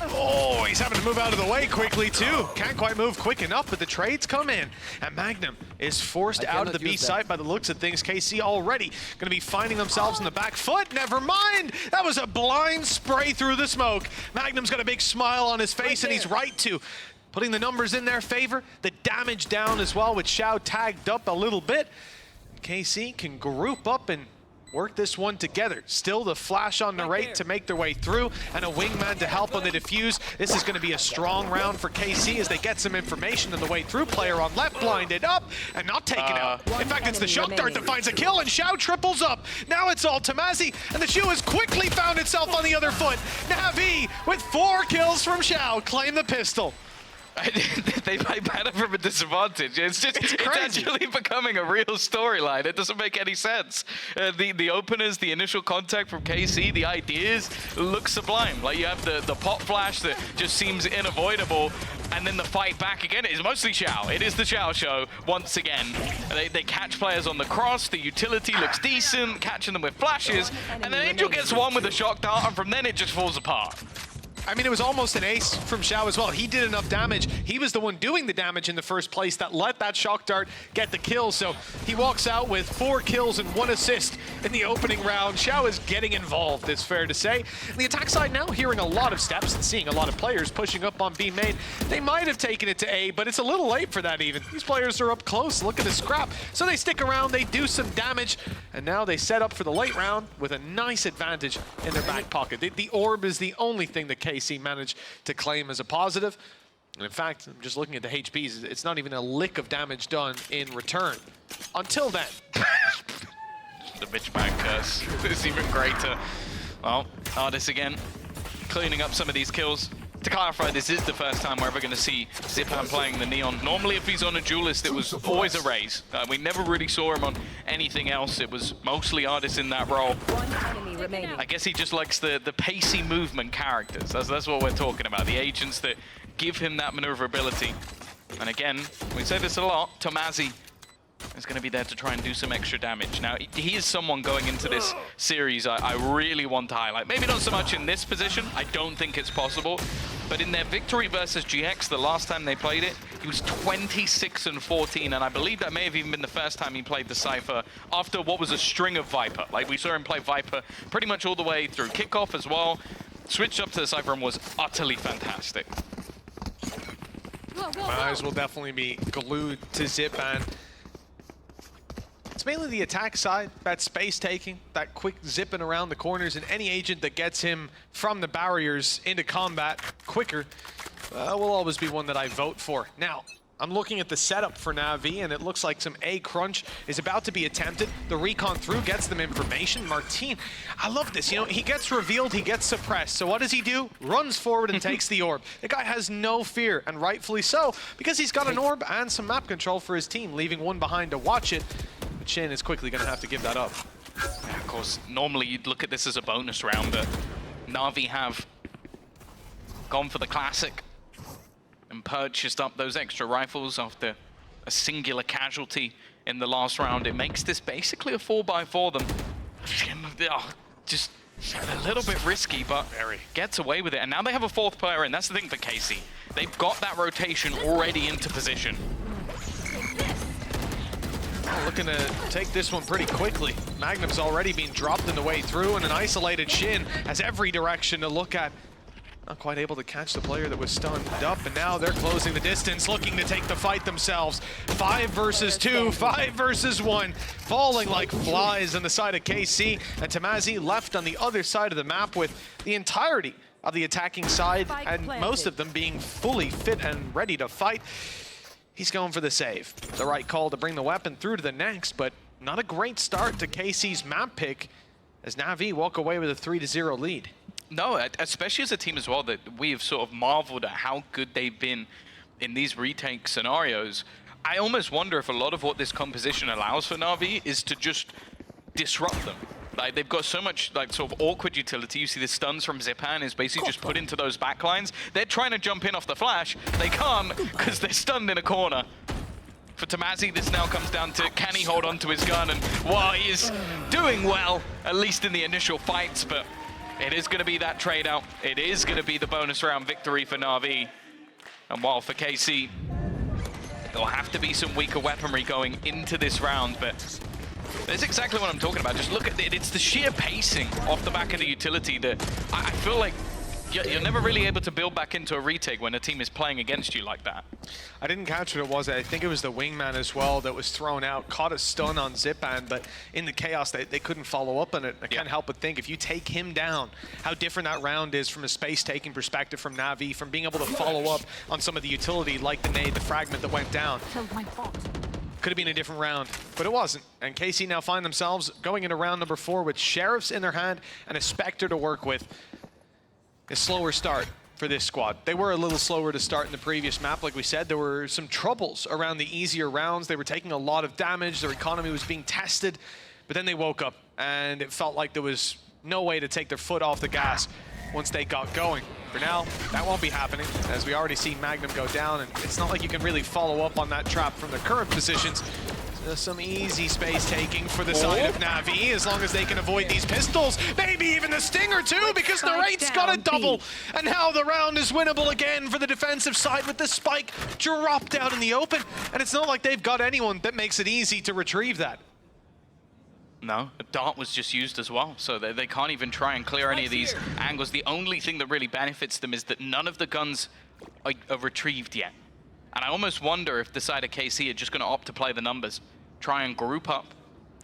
Oh, he's having to move out of the way quickly too. Can't quite move quick enough, but the trades come in. And Magnum is forced out of the B site by the looks of things. KC already going to be finding themselves in the back foot. Never mind. That was a blind spray through the smoke. Magnum's got a big smile on his face, and he's right to. Putting the numbers in their favor. The damage down as well, with Xiao tagged up a little bit. KC can group up and work this one together. Still the flash on Narrate to make their way through, and a wingman to help on the defuse. This is going to be a strong round for KC as they get some information on the way through. Player on left blinded up and not taken out. In fact, it's the shock dart that finds a kill, and Xiao triples up. Now it's all Tomazi, and the shoe has quickly found itself on the other foot. Navi with 4 kills from Xiao claim the pistol. They play better from a disadvantage. It's actually becoming a real storyline. It doesn't make any sense. The openers, the initial contact from KC, the ideas look sublime. Like you have the pop flash that just seems unavoidable, and then the fight back again is mostly Xiao. It is the Xiao show once again. They catch players on the cross. The utility looks decent, catching them with flashes, and then Angel gets one with a shock dart, and from then it just falls apart. I mean, it was almost an ace from Xiao as well. He did enough damage. He was the one doing the damage in the first place that let that shock dart get the kill. So he walks out with 4 kills and 1 assist in the opening round. Xiao is getting involved, it's fair to say. On the attack side now, hearing a lot of steps and seeing a lot of players pushing up on B main. They might have taken it to A, but it's a little late for that even. These players are up close, look at the scrap. So they stick around, they do some damage, and now they set up for the late round with a nice advantage in their back pocket. The orb is the only thing that KC managed to claim as a positive. And in fact, I'm just looking at the HPs, it's not even a lick of damage done in return. Until then. The bitch bag curse is even greater. Well, Ardis again, cleaning up some of these kills. To clarify, this is the first time we're ever going to see Zipan playing the Neon. Normally, if he's on a duelist, it was always a Raze. We never really saw him on anything else. It was mostly Ardis in that role. One enemy remaining. I guess he just likes the pacey movement characters. That's what we're talking about. The agents that give him that maneuverability. And again, we say this a lot, Tomazi is going to be there to try and do some extra damage. Now, he is someone going into this series I really want to highlight. Maybe not so much in this position. I don't think it's possible. But in their victory versus GX, the last time they played it, he was 26-14, and I believe that may have even been the first time he played the Cypher after what was a string of Viper. Like, we saw him play Viper pretty much all the way through kickoff as well. Switched up to the Cypher and was utterly fantastic. My eyes will definitely be glued to Zipan. It's mainly the attack side, that space taking, that quick zipping around the corners, and any agent that gets him from the barriers into combat quicker will always be one that I vote for. Now, I'm looking at the setup for NAVI, and it looks like some A crunch is about to be attempted. The recon through gets them information. Martin, I love this. You know, he gets revealed, he gets suppressed. So what does he do? Runs forward and takes the orb. The guy has no fear, and rightfully so, because he's got an orb and some map control for his team, leaving one behind to watch it. But Shin is quickly going to have to give that up. Yeah, of course, normally you'd look at this as a bonus round, but NAVI have gone for the classic and purchased up those extra rifles after a singular casualty in the last round. It makes this basically a 4x for them. Just a little bit risky, but gets away with it. And now they have a 4th player, and that's the thing for KC. They've got that rotation already into position. Looking to take this one pretty quickly. Magnum's already been dropped in the way through, and an isolated Shin has every direction to look at. Not quite able to catch the player that was stunned up, and now they're closing the distance, looking to take the fight themselves. 5 versus 2, 5 versus 1, falling like flies on the side of KC, and Tomazi left on the other side of the map with the entirety of the attacking side, and most of them being fully fit and ready to fight. He's going for the save. The right call to bring the weapon through to the next, but not a great start to KC's map pick as NAVI walk away with a 3-0 lead. No, especially as a team as well, that we have sort of marveled at how good they've been in these retake scenarios. I almost wonder if a lot of what this composition allows for NAVI is to just disrupt them. Like, they've got so much like sort of awkward utility. You see the stuns from Zipan is basically just put into those backlines. They're trying to jump in off the flash. They can't because they're stunned in a corner. For Tomazi, this now comes down to can he hold on to his gun, and while he is doing well, at least in the initial fights, but it is going to be that trade out. It is going to be the bonus round victory for NAVI. And while for KC, there'll have to be some weaker weaponry going into this round, but that's exactly what I'm talking about. Just look at it. It's the sheer pacing off the back of the utility that I feel like you're never really able to build back into a retake when a team is playing against you like that. I didn't catch what it was. I think it was the wingman as well that was thrown out, caught a stun on Zipan, but in the chaos, they couldn't follow up on it. I can't help but think, if you take him down, how different that round is from a space-taking perspective from NAVI, from being able to follow up on some of the utility, like the nade, the fragment that went down. Could have been a different round, but it wasn't. And KC now find themselves going into round number 4 with Sheriffs in their hand and a Spectre to work with. A slower start for this squad. They were a little slower to start in the previous map. Like we said, there were some troubles around the easier rounds. They were taking a lot of damage. Their economy was being tested. But then they woke up, and it felt like there was no way to take their foot off the gas once they got going. For now, that won't be happening, as we already see Magnum go down, and it's not like you can really follow up on that trap from their current positions. Some easy space taking for the side of NAVI, as long as they can avoid these pistols, maybe even the Stinger too, because the Wraith's got a double. And now the round is winnable again for the defensive side with the spike dropped out in the open. And it's not like they've got anyone that makes it easy to retrieve that. No, a dart was just used as well, so they can't even try and clear any of these angles. The only thing that really benefits them is that none of the guns are retrieved yet. And I almost wonder if the side of KC are just going to opt to play the numbers, try and group up,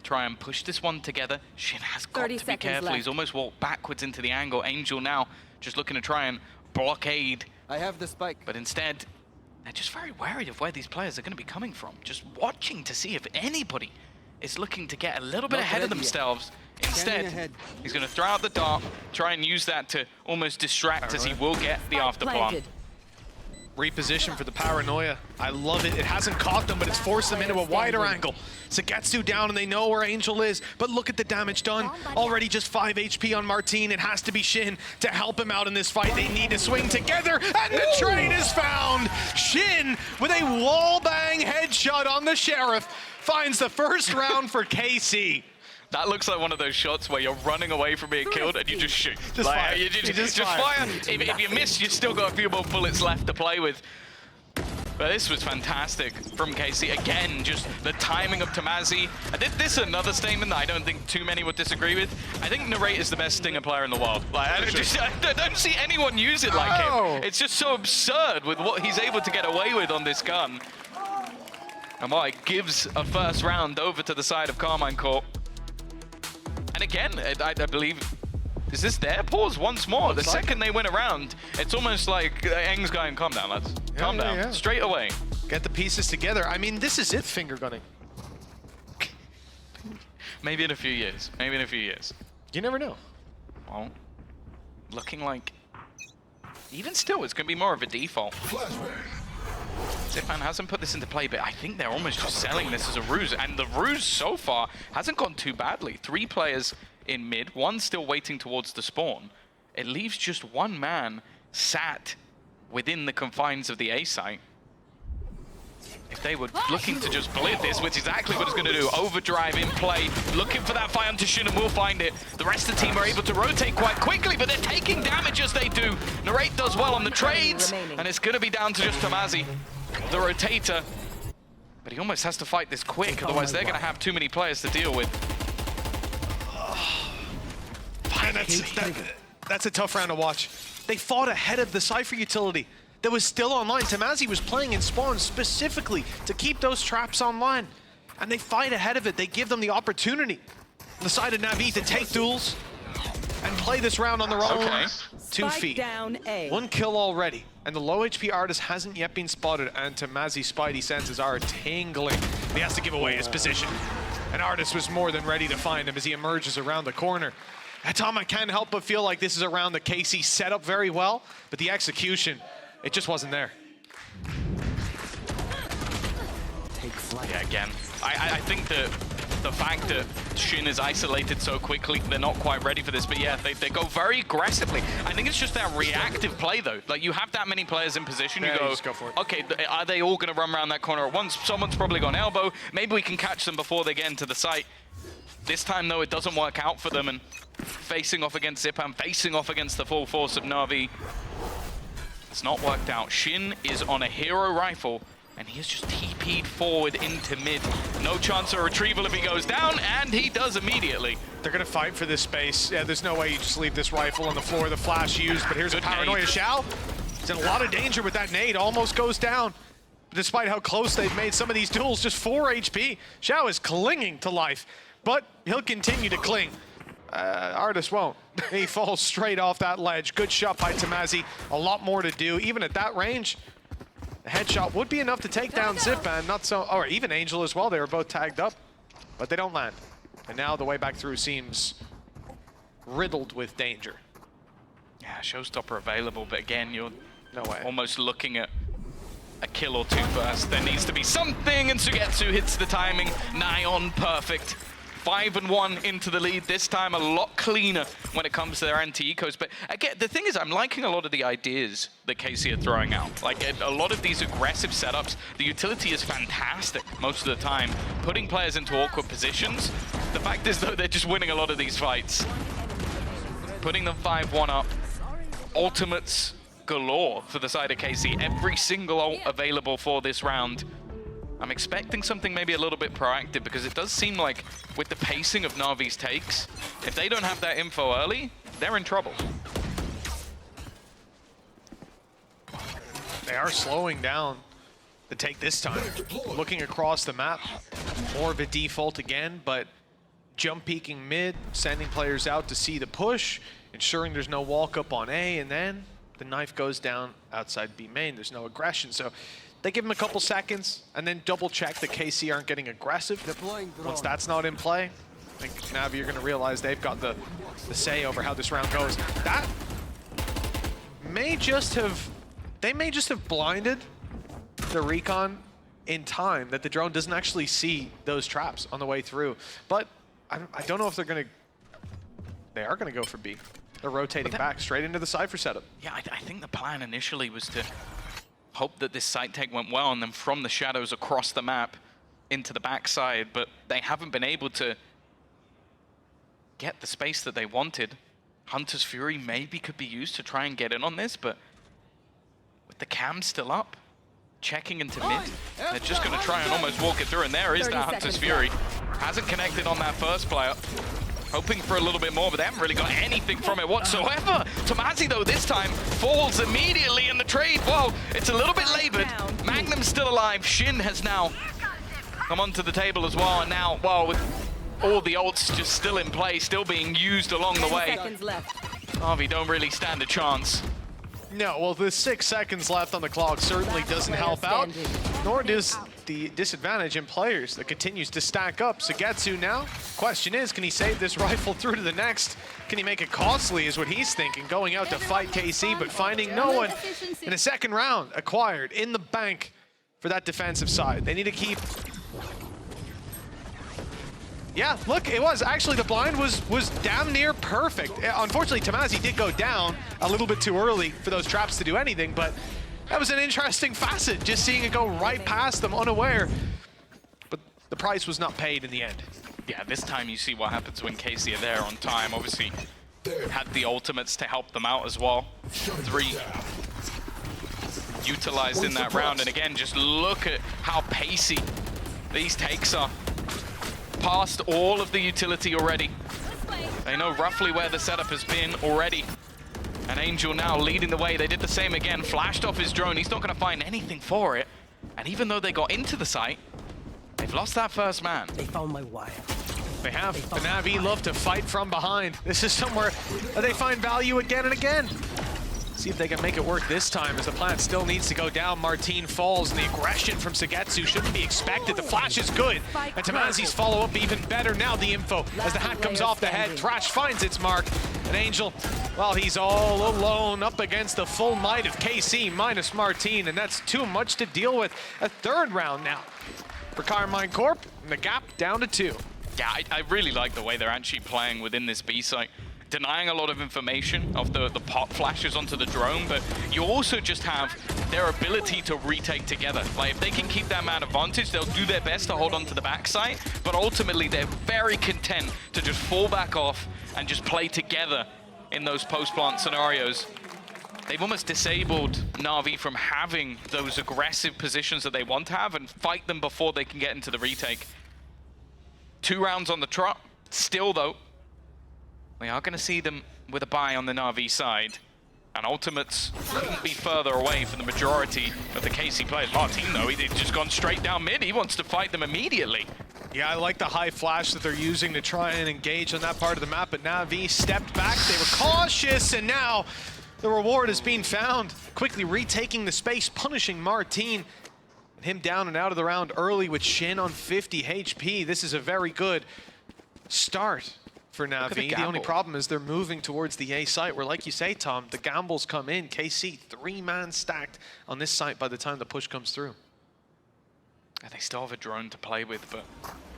try and push this one together. Shin has got to be careful. Left. He's almost walked backwards into the angle. Angel now just looking to try and blockade. I have the spike. But instead, they're just very wary of where these players are going to be coming from. Just watching to see if anybody is looking to get a little bit ahead of themselves. Instead, he's going to throw out the dart, try and use that to almost distract as he will get the afterplant. Reposition for the Paranoia. I love it. It hasn't caught them, but it's forced them into a wider angle. Sagetsu down, and they know where Angel is, but look at the damage done. Already just 5 HP on Martine. It has to be Shin to help him out in this fight. They need to swing together, and the trade is found. Shin with a wallbang headshot on the Sheriff finds the first round for KC. That looks like one of those shots where you're running away from being killed and you just shoot. Just fire. You just fire. If you miss, you've still got a few more bullets left to play with. But this was fantastic from KC. Again, just the timing of Tamazi. This is another statement that I don't think too many would disagree with. I think Narrate is the best Stinger player in the world. Like, I don't see anyone use it like him. It's just so absurd with what he's able to get away with on this gun. And why it gives a first round over to the side of Carmine Corp. And again, I believe, is this their pause once more? The second they win a round, it's almost like Eng's going, calm down, lads. Calm down. Straight away. Get the pieces together. I mean, this is it, finger gunning. Maybe in a few years. Maybe in a few years. You never know. Well, looking like, even still, it's going to be more of a default. Zipan hasn't put this into play, but I think they're almost just selling this as a ruse. And the ruse so far hasn't gone too badly. 3 players in mid, 1 still waiting towards the spawn. It leaves just 1 man sat within the confines of the A site. If they were looking to just blitz this, which is exactly what it's going to do, overdrive in play, looking for that fight onto Shin, and will find it. The rest of the team are able to rotate quite quickly, but they're taking damage as they do. Narrate does well on the trades, and it's going to be down to just Tamazi, the rotator. But he almost has to fight this quick, otherwise they're going to have too many players to deal with. Man, that's a tough round to watch. They fought ahead of the Cypher utility that was still online. Tamazi was playing in spawn specifically to keep those traps online. And they fight ahead of it. They give them the opportunity on the side of Navi to take duels and play this round on their own. Okay. 2 feet. Down A. 1 kill already. And the low HP Artist hasn't yet been spotted, and Tamazi's spidey senses are tingling. He has to give away his position. And Artist was more than ready to find him as he emerges around the corner. At Tom, I can't help but feel like this is a round that KC set up very well, but the execution, it just wasn't there. Yeah, again, I think that the fact that Shin is isolated so quickly, they're not quite ready for this, but yeah, they go very aggressively. I think it's just that reactive play, though. Like, you have that many players in position, Yeah, you just go for it. Okay, are they all going to run around that corner at once? Someone's probably got an elbow. Maybe we can catch them before they get into the site. This time, though, it doesn't work out for them, and facing off against Zipan, facing off against the full force of Na'Vi, it's not worked out. Shin is on a hero rifle, and he has just TP'd forward into mid. No chance of retrieval if he goes down, and he does immediately. They're gonna fight for this space. Yeah, there's no way you just leave this rifle on the floor. The flash used, but here's a Paranoia. Xiao, he's in a lot of danger with that nade, almost goes down. Despite how close they've made some of these duels, just 4 HP. Xiao is clinging to life, but he'll continue to cling. Artist won't. He falls straight off that ledge. Good shot by Tamazi. A lot more to do, even at that range. The headshot would be enough to take down Zipan, not so, or even Angel as well. They were both tagged up, but they don't land. And now the way back through seems riddled with danger. Yeah, showstopper available, but again, you're No way. almost looking at a kill or two first. There needs to be something, and Sugetsu hits the timing. Nigh on perfect. 5-1 into the lead, this time a lot cleaner when it comes to their anti-ecos. But again, the thing is, I'm liking a lot of the ideas that KC are throwing out. Like, a lot of these aggressive setups, the utility is fantastic most of the time. Putting players into awkward positions. The fact is, though, they're just winning a lot of these fights. Putting them 5-1 up. Ultimates galore for the side of KC. Every single ult available for this round. I'm expecting something maybe a little bit proactive, because it does seem like with the pacing of Navi's takes, if they don't have that info early, they're in trouble. They are slowing down the take this time. Looking across the map, more of a default again, but jump peeking mid, sending players out to see the push, ensuring there's no walk up on A, and then the knife goes down outside B main. There's no aggression, so they give him a couple seconds and then double check that KC aren't getting aggressive. Once that's not in play, I think Navi are going to realize they've got the say over how this round goes. That may just have, they may just have blinded the recon in time, that the drone doesn't actually see those traps on the way through. But I don't know if they're going to, they are going to go for B. They're rotating back straight into the Cypher setup. Yeah, I think the plan initially was to hope that this site take went well, and then from the shadows across the map into the backside, but they haven't been able to get the space that they wanted. Hunter's Fury maybe could be used to try and get in on this, but with the cam still up, checking into mid, they're just going to try and almost walk it through, and there is that Hunter's Fury. Hasn't connected on that first player. Hoping for a little bit more, but they haven't really got anything from it whatsoever. Tomazi, though, this time falls immediately in the trade. Whoa, it's a little bit labored. Magnum's still alive. Shin has now come onto the table as well, and now, well, with all the ults just still in play, still being used along the way, Navi don't really stand a chance. No, well, the 6 seconds left on the clock certainly doesn't help out, nor does the disadvantage in players that continues to stack up. Sugetsu now, question is, can he save this rifle through to the next? Can he make it costly is what he's thinking, going out to fight KC, but finding no one in a second round acquired in the bank for that defensive side. They need to keep... Yeah, look, it was. Actually, the blind was damn near perfect. Unfortunately, Tomazi did go down a little bit too early for those traps to do anything, but that was an interesting facet, just seeing it go right past them unaware. But the price was not paid in the end. Yeah, this time you see what happens when KC are there on time. Obviously, had the ultimates to help them out as well. 3 utilized in that round, and again, just look at how pacey these takes are. Past all of the utility already. They know roughly where the setup has been already. And Angel now leading the way. They did the same again, flashed off his drone. He's not going to find anything for it. And even though they got into the site, they've lost that first man. They found my wire. They have. The Navi love to fight from behind. This is somewhere they find value again and again. See if they can make it work this time, as the plant still needs to go down. Martine falls, and the aggression from Sugetsu shouldn't be expected. The flash is good, and Tomazi's follow-up even better. Now the info, as the hat comes off the head, Thrash finds its mark. And Angel, well, he's all alone up against the full might of KC minus Martine, and that's too much to deal with. A third round now for Carmine Corp, and the gap down to 2. Yeah, I really like the way they're actually playing within this B site. Denying a lot of information of the pop flashes onto the drone, but you also just have their ability to retake together. Like, if they can keep that man advantage, they'll do their best to hold on to the backside, but ultimately they're very content to just fall back off and just play together in those post-plant scenarios. They've almost disabled Navi from having those aggressive positions that they want to have and fight them before they can get into the retake. 2 rounds on the trot. Still, though, we are going to see them with a buy on the Navi side. And Ultimates couldn't be further away from the majority of the KC players. Martine, though, he's just gone straight down mid. He wants to fight them immediately. Yeah, I like the high flash that they're using to try and engage on that part of the map, but Navi stepped back. They were cautious, and now the reward is being found. Quickly retaking the space, punishing Martine. Him down and out of the round early with Shin on 50 HP. This is a very good start for NAVI. The only problem is they're moving towards the A site where, like you say, Tom, the gambles come in. KC, 3-man stacked on this site by the time the push comes through. And they still have a drone to play with, but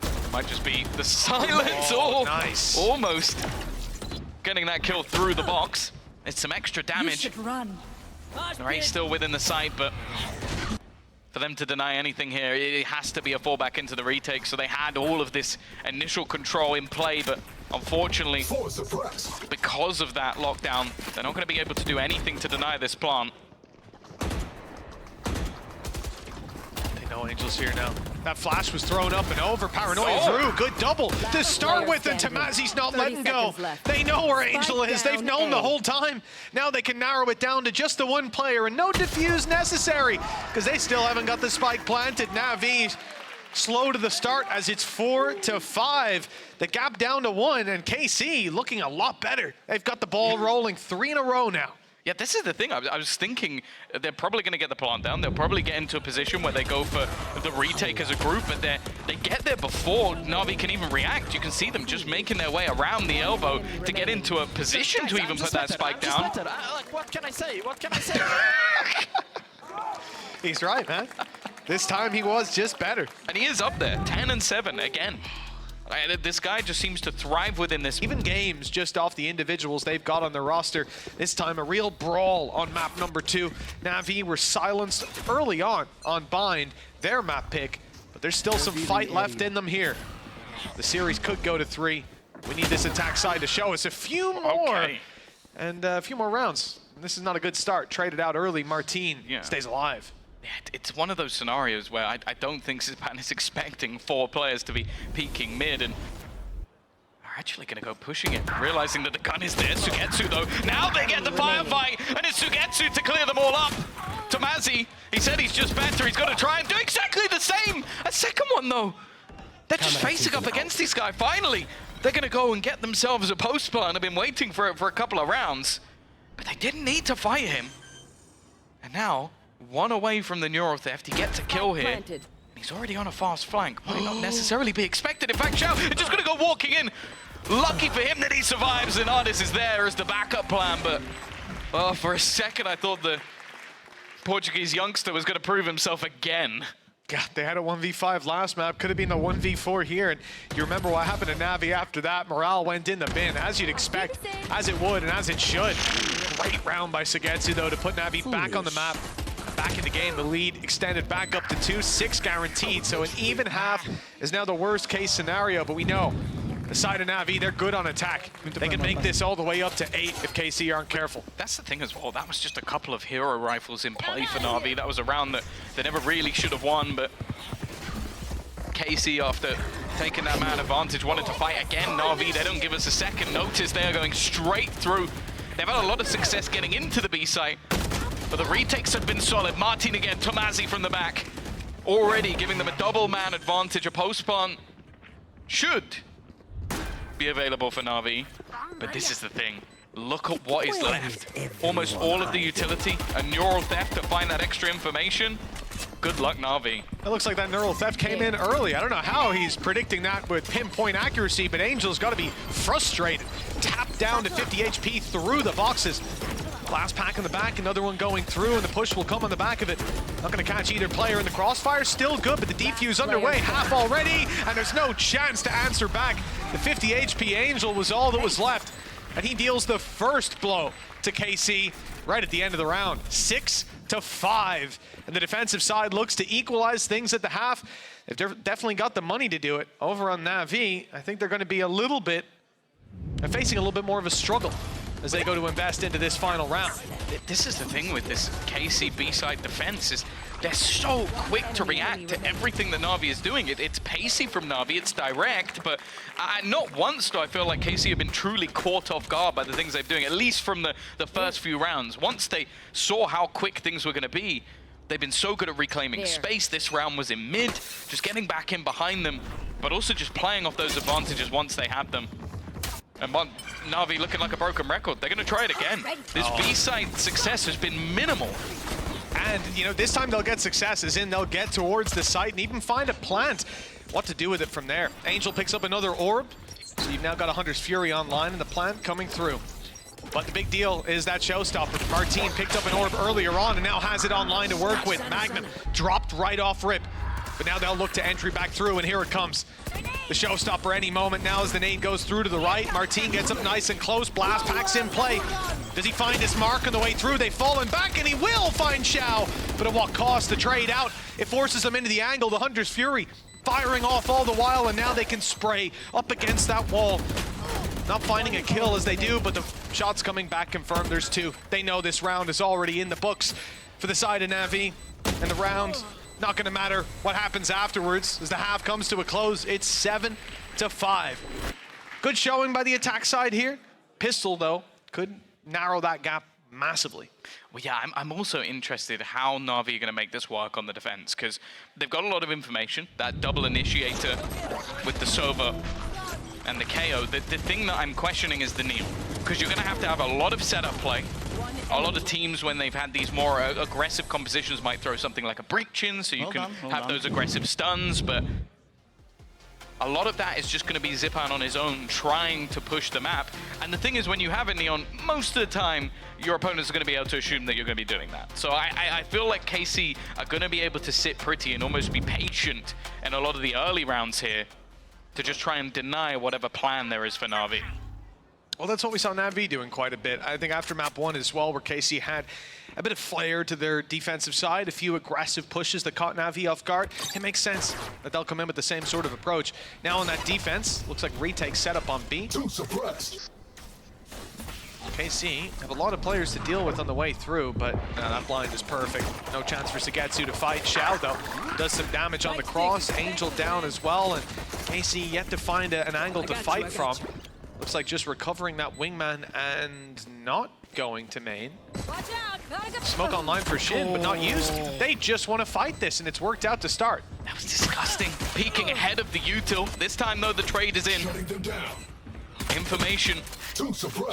it might just be the silence. Oh, nice. Almost getting that kill through the box. It's some extra damage. You should run. Ray's still within the site, but for them to deny anything here, it has to be a fallback into the retake. So they had all of this initial control in play, but unfortunately, because of that lockdown, they're not going to be able to do anything to deny this plant. They know Angel's here now. That flash was thrown up and over. Paranoia through. Good double to start with, and Tamazi's not letting go. They know where Angel is. They've known the whole time. Now they can narrow it down to just the one player, and no defuse necessary, because they still haven't got the spike planted. NAVI slow to the start as it's 4-5. The gap down to 1, and KC looking a lot better. They've got the ball rolling 3 in a row now. Yeah, this is the thing. I was thinking they're probably going to get the plant down. They'll probably get into a position where they go for the retake as a group, but they get there before NAVI can even react. You can see them just making their way around the elbow to get into a position to even put that spike down. What can I say? What can I say? He's right, man. This time he was just better. And he is up there, 10-7 again. This guy just seems to thrive within this. Even games just off the individuals they've got on their roster. This time a real brawl on map number 2. NAVI were silenced early on Bind, their map pick, but there's still some fight left in them here. The series could go to 3. We need this attack side to show us a few more and a few more rounds. And this is not a good start. Traded out early, Martin stays alive. Yeah, it's one of those scenarios where I don't think Zipan is expecting 4 players to be peeking mid, and are actually going to go pushing it, realizing that the gun is there. Sugetsu, though, now they get the firefight, and it's Sugetsu to clear them all up. Tamazi, he said he's just better. He's got to try and do exactly the same. A second one, though. They're just facing up against this guy. Finally, they're going to go and get themselves a post plant. I've been waiting for it for a couple of rounds, but they didn't need to fight him. And now, 1 away from the neural theft, he gets a kill here. He's already on a fast flank. Might not necessarily be expected. In fact, Xiao is just going to go walking in. Lucky for him that he survives, and Ardis is there as the backup plan, but for a second I thought the Portuguese youngster was going to prove himself again. God, they had a 1v5 last map. Could have been a 1v4 here, and you remember what happened to NAVI after that. Morale went in the bin, as you'd expect, as it would, and as it should. Great round by Sugetsu, though, to put NAVI back on the map. Back in the game, the lead extended back up to 2, 6 guaranteed. So an even half is now the worst case scenario, but we know the side of NAVI, they're good on attack. They can make this all the way up to 8 if KC aren't careful. That's the thing as well. That was just a couple of hero rifles in play for NAVI. That was a round that they never really should have won, but KC, after taking that man advantage, wanted to fight again. NAVI, they don't give us a second notice. They are going straight through. They've had a lot of success getting into the B site, but the retakes have been solid. Martin again, Tomazi from the back, already giving them a double man advantage. A post plant should be available for NAVI, but this is the thing. Look at what is left. Almost all of the utility, a neural theft to find that extra information. Good luck, NAVI. It looks like that neural theft came in early. I don't know how he's predicting that with pinpoint accuracy, but Angel's got to be frustrated. Tapped down to 50 HP through the boxes. Last pack in the back, another one going through, and the push will come on the back of it. Not going to catch either player in the crossfire. Still good, but the defuse underway. Half already, and there's no chance to answer back. The 50 HP Angel was all that was left, and he deals the first blow to KC right at the end of the round. 6-5, and the defensive side looks to equalize things at the half. They've definitely got the money to do it. Over on NAVI, I think they're going to be a little bit, facing a little bit more of a struggle as they go to invest into this final round. This is the thing with this KC B-side defense, is they're so quick to react to everything that NAVI is doing. It's pacey from NAVI, it's direct, but not once do I feel like KC have been truly caught off guard by the things they're doing, at least from the first few rounds. Once they saw how quick things were going to be, they've been so good at reclaiming space. This round was in mid, just getting back in behind them, but also just playing off those advantages once they had them. And NAVI looking like a broken record. They're going to try it again. This B-side success has been minimal. And, you know, this time they'll get success, as in they'll get towards the site and even find a plant. What to do with it from there? Angel picks up another orb. So you've now got a Hunter's Fury online and the plant coming through. But the big deal is that showstopper. Martin picked up an orb earlier on and now has it online to work with. Magnum dropped right off rip. But now they'll look to entry back through, and here it comes. The showstopper any moment now as the nade goes through to the right. Martin gets up nice and close. Blast packs in play. Does he find his mark on the way through? They've fallen back, and he will find Xiao. But at what cost? The trade out. It forces them into the angle. The Hunter's Fury firing off all the while, and now they can spray up against that wall. Not finding a kill as they do, but the shots coming back confirmed there's two. They know this round is already in the books for the side of NAVI, and the round not going to matter what happens afterwards as the half comes to a close. It's 7-5. Good showing by the attack side here. Pistol, though, could narrow that gap massively. Well, yeah, I'm also interested how NAVI are going to make this work on the defense, because they've got a lot of information. That double initiator with the Sova and the KO. The thing that I'm questioning is the Neil, because you're going to have a lot of setup play. A lot of teams, when they've had these more aggressive compositions, might throw something like a break chin, so you can have those aggressive stuns, but a lot of that is just going to be Zipan on his own, trying to push the map. And the thing is, when you have a Neon, most of the time, your opponents are going to be able to assume that you're going to be doing that. So I feel like KC are going to be able to sit pretty and almost be patient in a lot of the early rounds here to just try and deny whatever plan there is for NAVI. Well, that's what we saw NAVI doing quite a bit. I think after map 1 as well, where KC had a bit of flair to their defensive side, a few aggressive pushes that caught NAVI off guard. It makes sense that they'll come in with the same sort of approach. Now on that defense, looks like retake set up on B. KC have a lot of players to deal with on the way through, but that blind is perfect. No chance for Sagetsu to fight. Xiao, though, does some damage on the cross. Angel down as well, and KC yet to find an angle to fight from. Looks like just recovering that wingman and not going to main. Smoke online for Shin, but not used. They just want to fight this, and it's worked out to start. That was disgusting. Peeking ahead of the util. This time, though, the trade is in. Information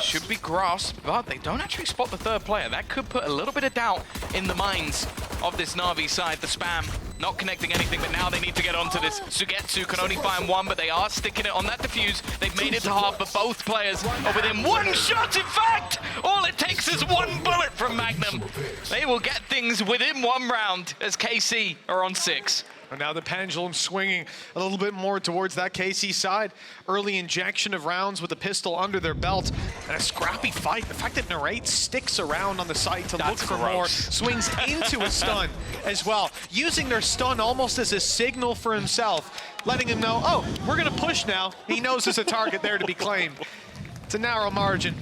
should be grasped, but they don't actually spot the third player. That could put a little bit of doubt in the minds of this Na'Vi side. The spam not connecting anything, but now they need to get onto this. Sugetsu can only find one, but they are sticking it on that defuse. They've made it to half, but both players are within one shot. In fact, all it takes is one bullet from Magnum. They will get things within one round as KC are on 6. And now the pendulum swinging a little bit more towards that KC side. Early injection of rounds with a pistol under their belt. And a scrappy fight. The fact that Narrate sticks around on the site to look for more. Swings into a stun as well. Using their stun almost as a signal for himself. Letting him know, oh, we're going to push now. He knows there's a target there to be claimed. It's a narrow margin,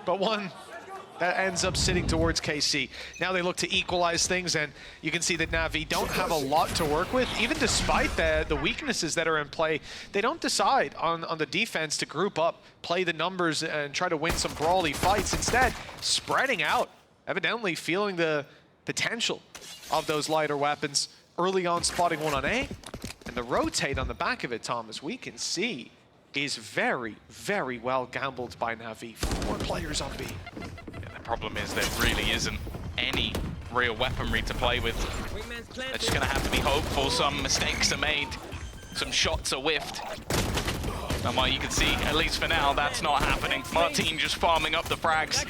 but one that ends up sitting towards KC. Now they look to equalize things, and you can see that NAVI don't have a lot to work with. Even despite the weaknesses that are in play, they don't decide on the defense to group up, play the numbers, and try to win some brawly fights. Instead, spreading out, evidently feeling the potential of those lighter weapons. Early on, spotting one on A, and the rotate on the back of it, Thomas, we can see is very, very well gambled by NAVI. 4 players on B. The problem is there really isn't any real weaponry to play with. They're just going to have to be hopeful some mistakes are made, some shots are whiffed. And while you can see, at least for now, that's not happening. Martin just farming up the frags,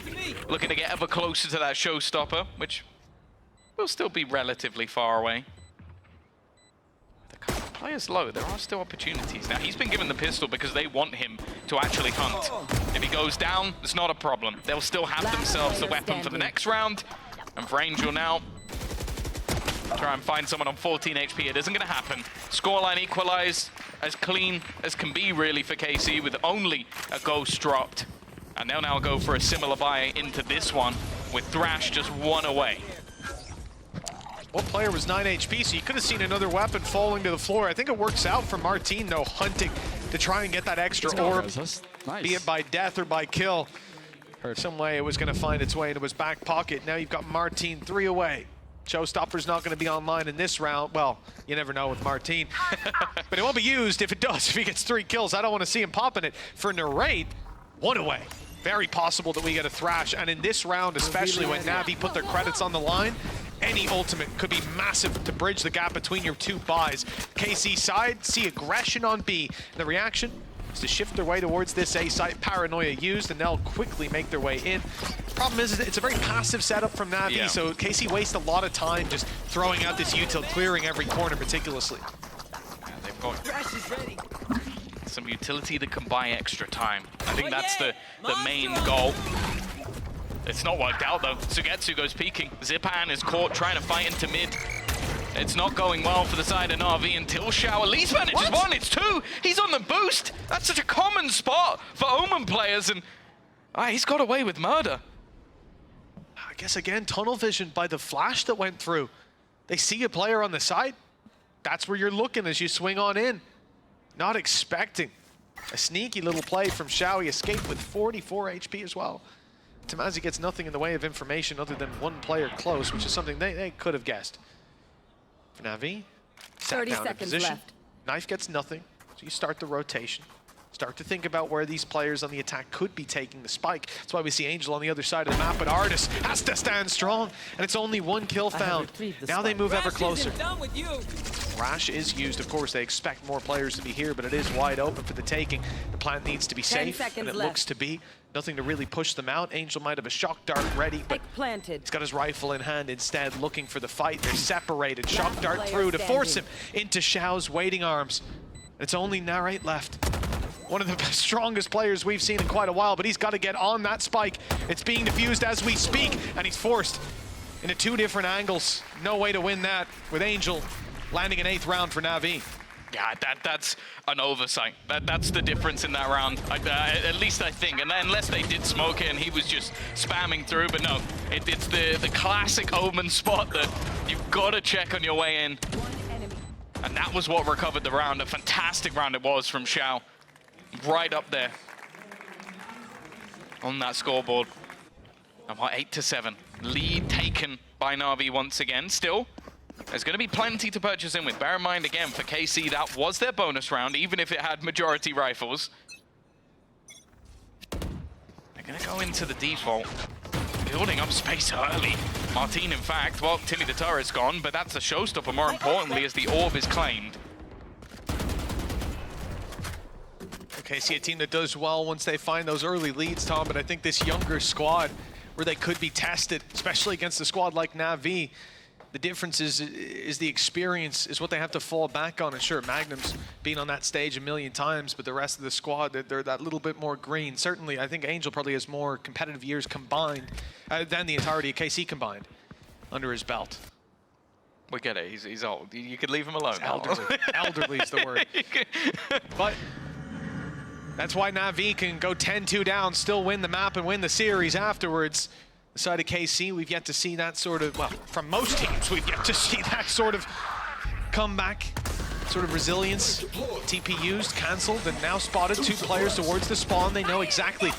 looking to get ever closer to that showstopper, which will still be relatively far away. The player's low, there are still opportunities. Now, he's been given the pistol because they want him to actually hunt. If he goes down, it's not a problem. They'll still have themselves the weapon for the next round. And for Angel now, try and find someone on 14 HP. It isn't going to happen. Scoreline equalized, as clean as can be, really, for KC, with only a ghost dropped. And they'll now go for a similar buy into this one, with Thrash just 1 away. One player was 9 HP, so you could have seen another weapon falling to the floor. I think it works out for Martin, though, hunting to try and get that extra orb, nice. Be it by death or by kill. Some way it was going to find its way into his back pocket. Now you've got Martin 3 away. Showstopper's not going to be online in this round. Well, you never know with Martin. But it won't be used if it does. If he gets 3 kills, I don't want to see him popping it. For Narrate, 1 away. Very possible that we get a Thrash. And in this round, especially when NAVI put their credits on the line, any ultimate could be massive to bridge the gap between your 2 buys. KC side, see aggression on B. And the reaction is to shift their way towards this A site. Paranoia used, and they'll quickly make their way in. Problem is it's a very passive setup from NAVI, so KC wastes a lot of time just throwing out this util, clearing every corner meticulously. Yeah, they've got some utility that can buy extra time. I think that's the main goal. It's not worked out though. Sugetsu goes peeking. Zipan is caught trying to fight into mid. It's not going well for the side of NAVI until Xiao at least manages one. It's two. He's on the boost. That's such a common spot for Omen players, and he's got away with murder. I guess again, tunnel vision by the flash that went through. They see a player on the side. That's where you're looking as you swing on in. Not expecting a sneaky little play from Xiao. He escaped with 44 HP as well. Tamazi gets nothing in the way of information other than one player close, which is something they could have guessed. For NAVI, 30 seconds left. Knife gets nothing, so you start the rotation. Start to think about where these players on the attack could be taking the spike. That's why we see Angel on the other side of the map, but Artis has to stand strong, and it's only one kill found. Now they move ever closer. Rash is used, of course. They expect more players to be here, but it is wide open for the taking. The plant needs to be safe, and it looks to be. Nothing to really push them out. Angel might have a shock dart ready, but he's got his rifle in hand instead, looking for the fight. They're separated. Shock dart through to force him into Xiao's waiting arms. It's only Narrate left. One of the strongest players we've seen in quite a while, but he's got to get on that spike. It's being diffused as we speak, and he's forced into two different angles. No way to win that with Angel landing an 8th round for NAVI. Yeah, that's an oversight. That's the difference in that round, at least I think. And unless they did smoke it and he was just spamming through, but no, it's the classic Omen spot that you've got to check on your way in. And that was what recovered the round. A fantastic round it was from Xiao. Right up there on that scoreboard. And what, 8-7. Lead taken by NAVI once again. Still, there's going to be plenty to purchase in with. Bear in mind, again, for KC, that was their bonus round, even if it had majority rifles. They're going to go into the default, building up space early. Martin, in fact, well, Tilly the turret's gone, but that's a showstopper, more importantly, as the orb is claimed. Okay, see a team that does well once they find those early leads, Tom, but I think this younger squad where they could be tested, especially against a squad like NAVI, the difference is the experience is what they have to fall back on. And sure, Magnum's been on that stage a million times, but the rest of the squad, they're that little bit more green. Certainly, I think Angel probably has more competitive years combined than the entirety of KC combined under his belt. We get it, he's old. You could leave him alone. Elderly. Elderly is the word. But that's why NAVI can go 10-2 down, still win the map and win the series afterwards. The side of KC, we've yet to see that sort of, well, from most teams, we've yet to see that sort of comeback, sort of resilience. TP used, cancelled, and now spotted 2 players towards the spawn. They know exactly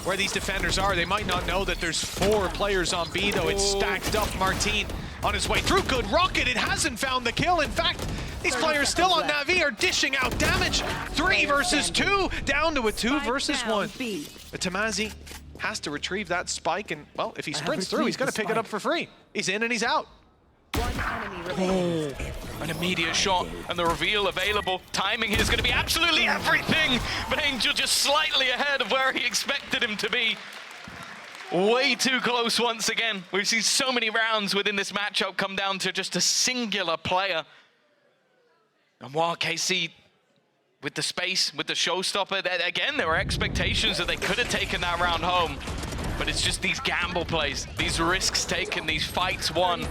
where these defenders are. They might not know that there's 4 players on B, though. It's stacked up. Martin on his way through. Good rocket. It hasn't found the kill. In fact, these players still on NAVI are dishing out damage. 3 versus 2, down to a 2 versus 1. But Tamazi has to retrieve that spike, and, well, if he sprints through, he's going to pick it up for free. He's in and he's out. One enemy remaining. An immediate shot, and the reveal available. Timing here is going to be absolutely everything, but Angel just slightly ahead of where he expected him to be. Way too close once again. We've seen so many rounds within this matchup come down to just a singular player. And while KC, with the space, with the showstopper, again, there were expectations that they could have taken that round home. But it's just these gamble plays, these risks taken, these fights won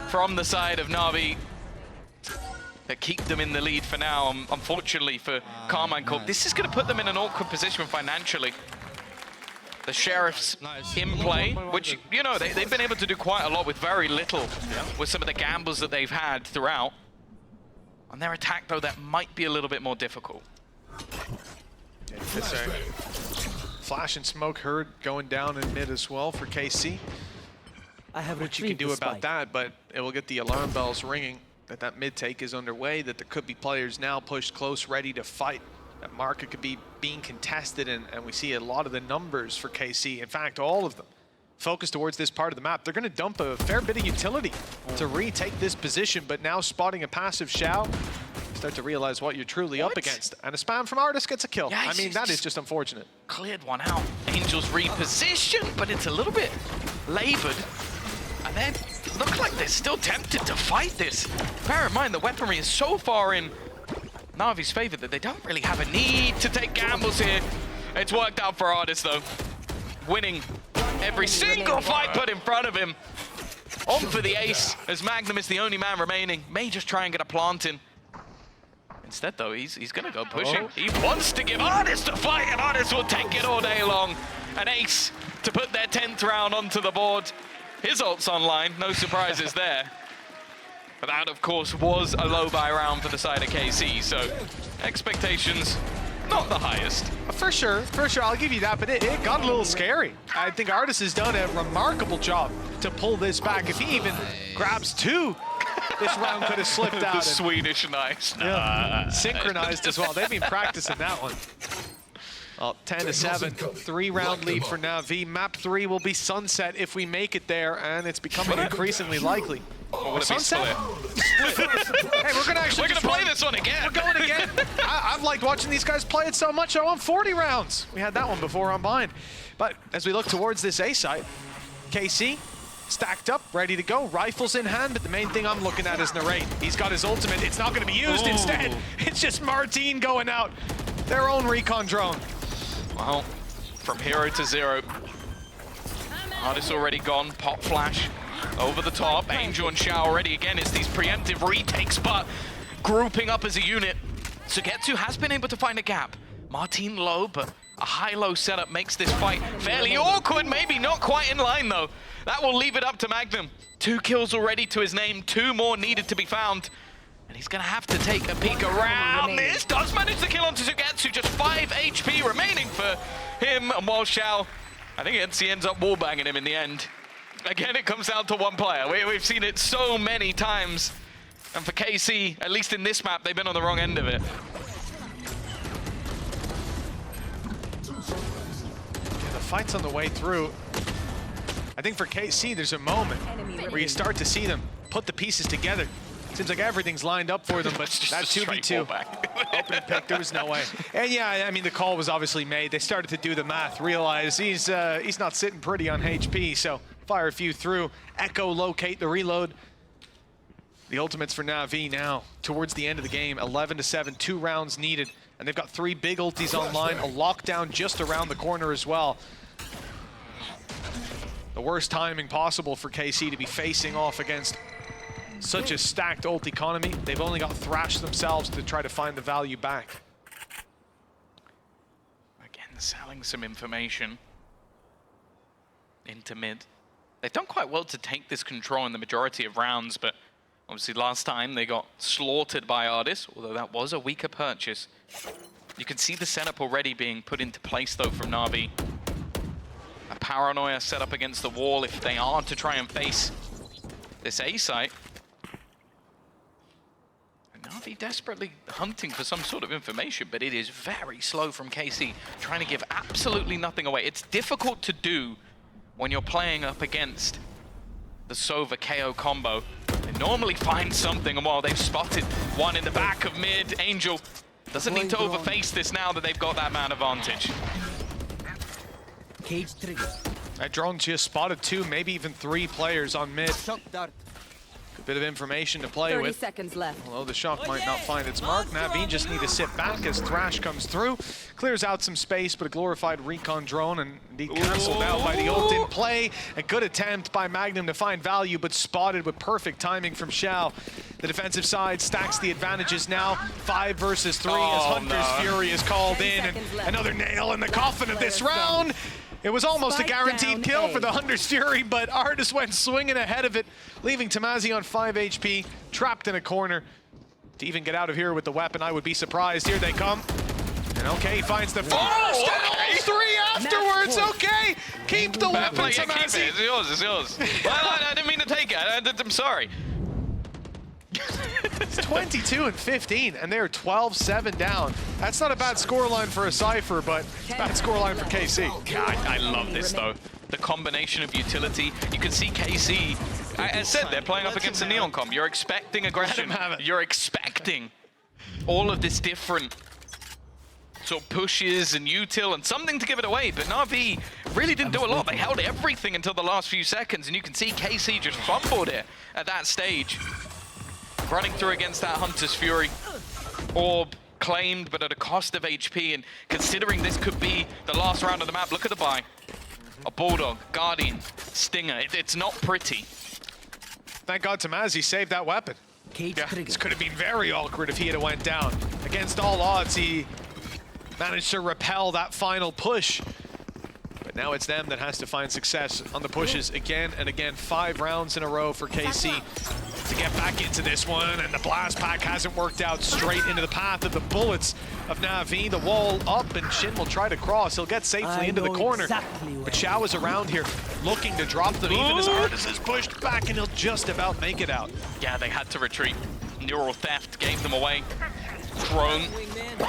from the side of NAVI that keep them in the lead for now. Unfortunately for Carmine Corp, this is going to put them in an awkward position financially. The Sheriff's in play, which, you know, they've been able to do quite a lot with very little with some of the gambles that they've had throughout. On their attack, though, that might be a little bit more difficult. It's a flash and smoke heard going down in mid as well for KC. What you can do about that, but it will get the alarm bells ringing that mid take is underway, that there could be players now pushed close, ready to fight. That market could be being contested, and we see a lot of the numbers for KC. In fact, all of them focus towards this part of the map. They're going to dump a fair bit of utility to retake this position, but now spotting a passive Xiao. start to realize what you're truly up against. And a spam from Artis gets a kill. Yeah, I mean, that is just unfortunate. Cleared one out. Angels repositioned, but it's a little bit labored. And then look like they're still tempted to fight this. Bear in mind, the weaponry is so far in Navi's favor that they don't really have a need to take gambles here. It's worked out for Artis, though. Winning every single fight put in front of him. On for the ace, as Magnum is the only man remaining. May just try and get a plant in. Instead, though, he's going to go pushing. He wants to give Artis the fight, and Artis will take it all day long. An ace to put their 10th round onto the board. His ult's online, no surprises there. But that, of course, was a low buy round for the side of KC, so expectations not the highest. For sure, I'll give you that, but it got a little scary. I think Artis has done a remarkable job to pull this back. If he even grabs two, this round could have slipped out. The Swedish knife. Yeah, synchronized as well. They've been practicing that one. Well, 10-7, 3-round lead for NAVI. Map 3 will be Sunset if we make it there, and it's becoming increasingly likely. Or would it be Sunset? Split? Hey, we're gonna play this one again. We're going again. I've liked watching these guys play it so much. I want 40 rounds. We had that one before on Bind. But as we look towards this A site, KC stacked up, ready to go, rifles in hand, but the main thing I'm looking at is Narrate. He's got his ultimate. It's not going to be used. Instead, it's just Martine going out. Their own recon drone. Well, from hero to zero. Artis already gone, pop flash. Over the top, Angel and Xiao already again. It's these preemptive retakes, but grouping up as a unit. Sugetsu has been able to find a gap. Martine low, but a high-low setup makes this fight fairly awkward. Maybe not quite in line, though. That will leave it up to Magnum. 2 kills already to his name, 2 more needed to be found. And he's going to have to take a peek around this. Does manage to kill onto Sugetsu, just 5 HP remaining for him. And while Xiao, I think he ends up wallbanging him in the end. Again, it comes down to one player. We've seen it so many times. And for KC, at least in this map, they've been on the wrong end of it. Yeah, the fight's on the way through. I think for KC, there's a moment where you start to see them put the pieces together. Seems like everything's lined up for them, but that 2v2 opening pick, there was no way. And yeah, I mean, the call was obviously made. They started to do the math, realize he's not sitting pretty on HP, so fire a few through. Echo, locate the reload. The ultimates for NAVI now, towards the end of the game, 11-7, 2 rounds needed. And they've got 3 big ultis online, a lockdown just around the corner as well. The worst timing possible for KC to be facing off against such a stacked ult economy. They've only got Thrash themselves to try to find the value back. Again, selling some information into mid. They've done quite well to take this control in the majority of rounds, but obviously last time they got slaughtered by Artis, although that was a weaker purchase. You can see the setup already being put into place though from Navi. A paranoia set up against the wall if they are to try and face this A site. Navi desperately hunting for some sort of information, but it is very slow from KC, trying to give absolutely nothing away. It's difficult to do when you're playing up against the Sova KO combo. They normally find something, and while they've spotted one in the back of mid, Angel doesn't need to overface this now that they've got that man advantage. Cage trigger. That drone just spotted 2, maybe even 3 players on mid. Shock dart. Good bit of information to play 30 with. seconds left. Although the shock might not find its mark, NAVI just need to sit back as Thrash comes through. Clears out some space, but a glorified recon drone, and indeed cancelled out by the ult in play. A good attempt by Magnum to find value, but spotted with perfect timing from Xiao. The defensive side stacks the advantages now. 5 versus 3 as Hunter's Fury is called in. And another nail in the coffin of this round. It was almost a guaranteed kill for the Hunter's Fury, but Artis went swinging ahead of it, leaving Tamazi on 5 HP, trapped in a corner. To even get out of here with the weapon, I would be surprised. Here they come. And okay, he finds the first and 3 afterwards. Okay, keep the weapon, Yeah, keep it. Tamazi. It's yours, it's yours. Well, I didn't mean to take it. I'm sorry. It's 22 and 15, and they're 12-7 down. That's not a bad scoreline for a Cypher, but bad scoreline for KC. God, I love this though. The combination of utility. You can see KC. I said they're playing up against a Neon comp. You're expecting aggression. have it. You're expecting all of this different sort of pushes and util and something to give it away, but NAVI really didn't do a lot. They held everything until the last few seconds, and you can see KC just fumbled it at that stage. Running through against that Hunter's Fury. Orb claimed, but at a cost of HP, and considering this could be the last round of the map, look at the buy. A Bulldog, Guardian, Stinger, it's not pretty. Thank God Tamazi saved that weapon. Yeah, this could have been very awkward if he had went down. Against all odds, he managed to repel that final push. But now it's them that has to find success on the pushes again and again. 5 rounds in a row for KC to get back into this one, and the blast pack hasn't worked out. Straight into the path of the bullets of Navi. The wall up, and Shin will try to cross. He'll get safely into the corner. But Xiao is around here looking to drop them. Even as Artis is pushed back, and he'll just about make it out. Yeah, they had to retreat. Neural Theft gave them away. Drone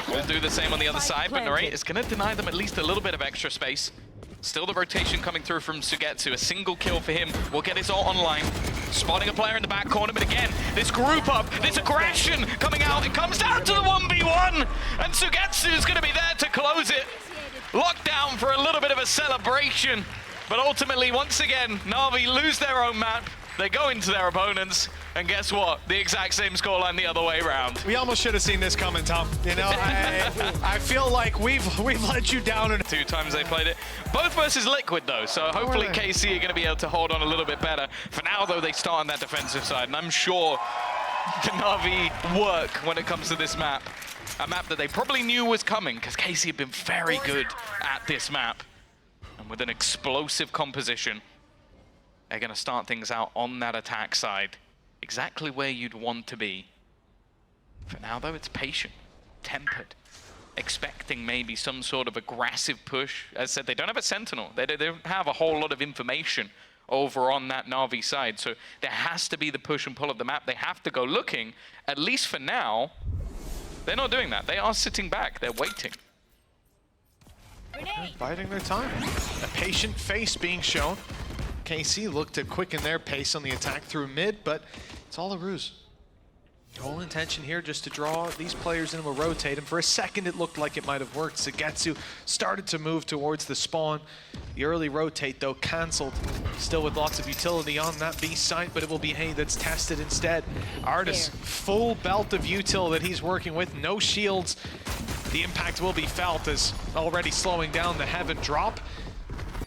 will do the same on the other side, but Narrate is going to deny them at least a little bit of extra space. Still the rotation coming through from Sugetsu. A single kill for him will get his ult online. Spotting a player in the back corner, but again, this group up, this aggression coming out. It comes down to the 1v1, and Sugetsu is going to be there to close it. Locked down for a little bit of a celebration, but ultimately, once again, Navi lose their own map. They go into their opponents, and guess what? The exact same scoreline the other way around. We almost should have seen this coming, Tom. You know, I feel like we've let you down. 2 times they played it. Both versus Liquid, though, so hopefully KC are going to be able to hold on a little bit better. For now, though, they start on that defensive side, and I'm sure the Navi work when it comes to this map. A map that they probably knew was coming, because KC have been very good at this map. And with an explosive composition, they're going to start things out on that attack side. Exactly where you'd want to be. For now, though, it's patient, tempered, expecting maybe some sort of aggressive push. As I said, they don't have a Sentinel. They don't have a whole lot of information over on that Na'Vi side. So there has to be the push and pull of the map. They have to go looking. At least for now, they're not doing that. They are sitting back. They're waiting. Biding their time. A patient face being shown. KC looked to quicken their pace on the attack through mid, but it's all a ruse. The whole intention here just to draw these players in and will rotate, and for a second it looked like it might have worked. Sugetsu started to move towards the spawn. The early rotate, though, cancelled. Still with lots of utility on that B site, but it will be Hay that's tested instead. Artis, full belt of util that he's working with, no shields. The impact will be felt as already slowing down the Heaven drop.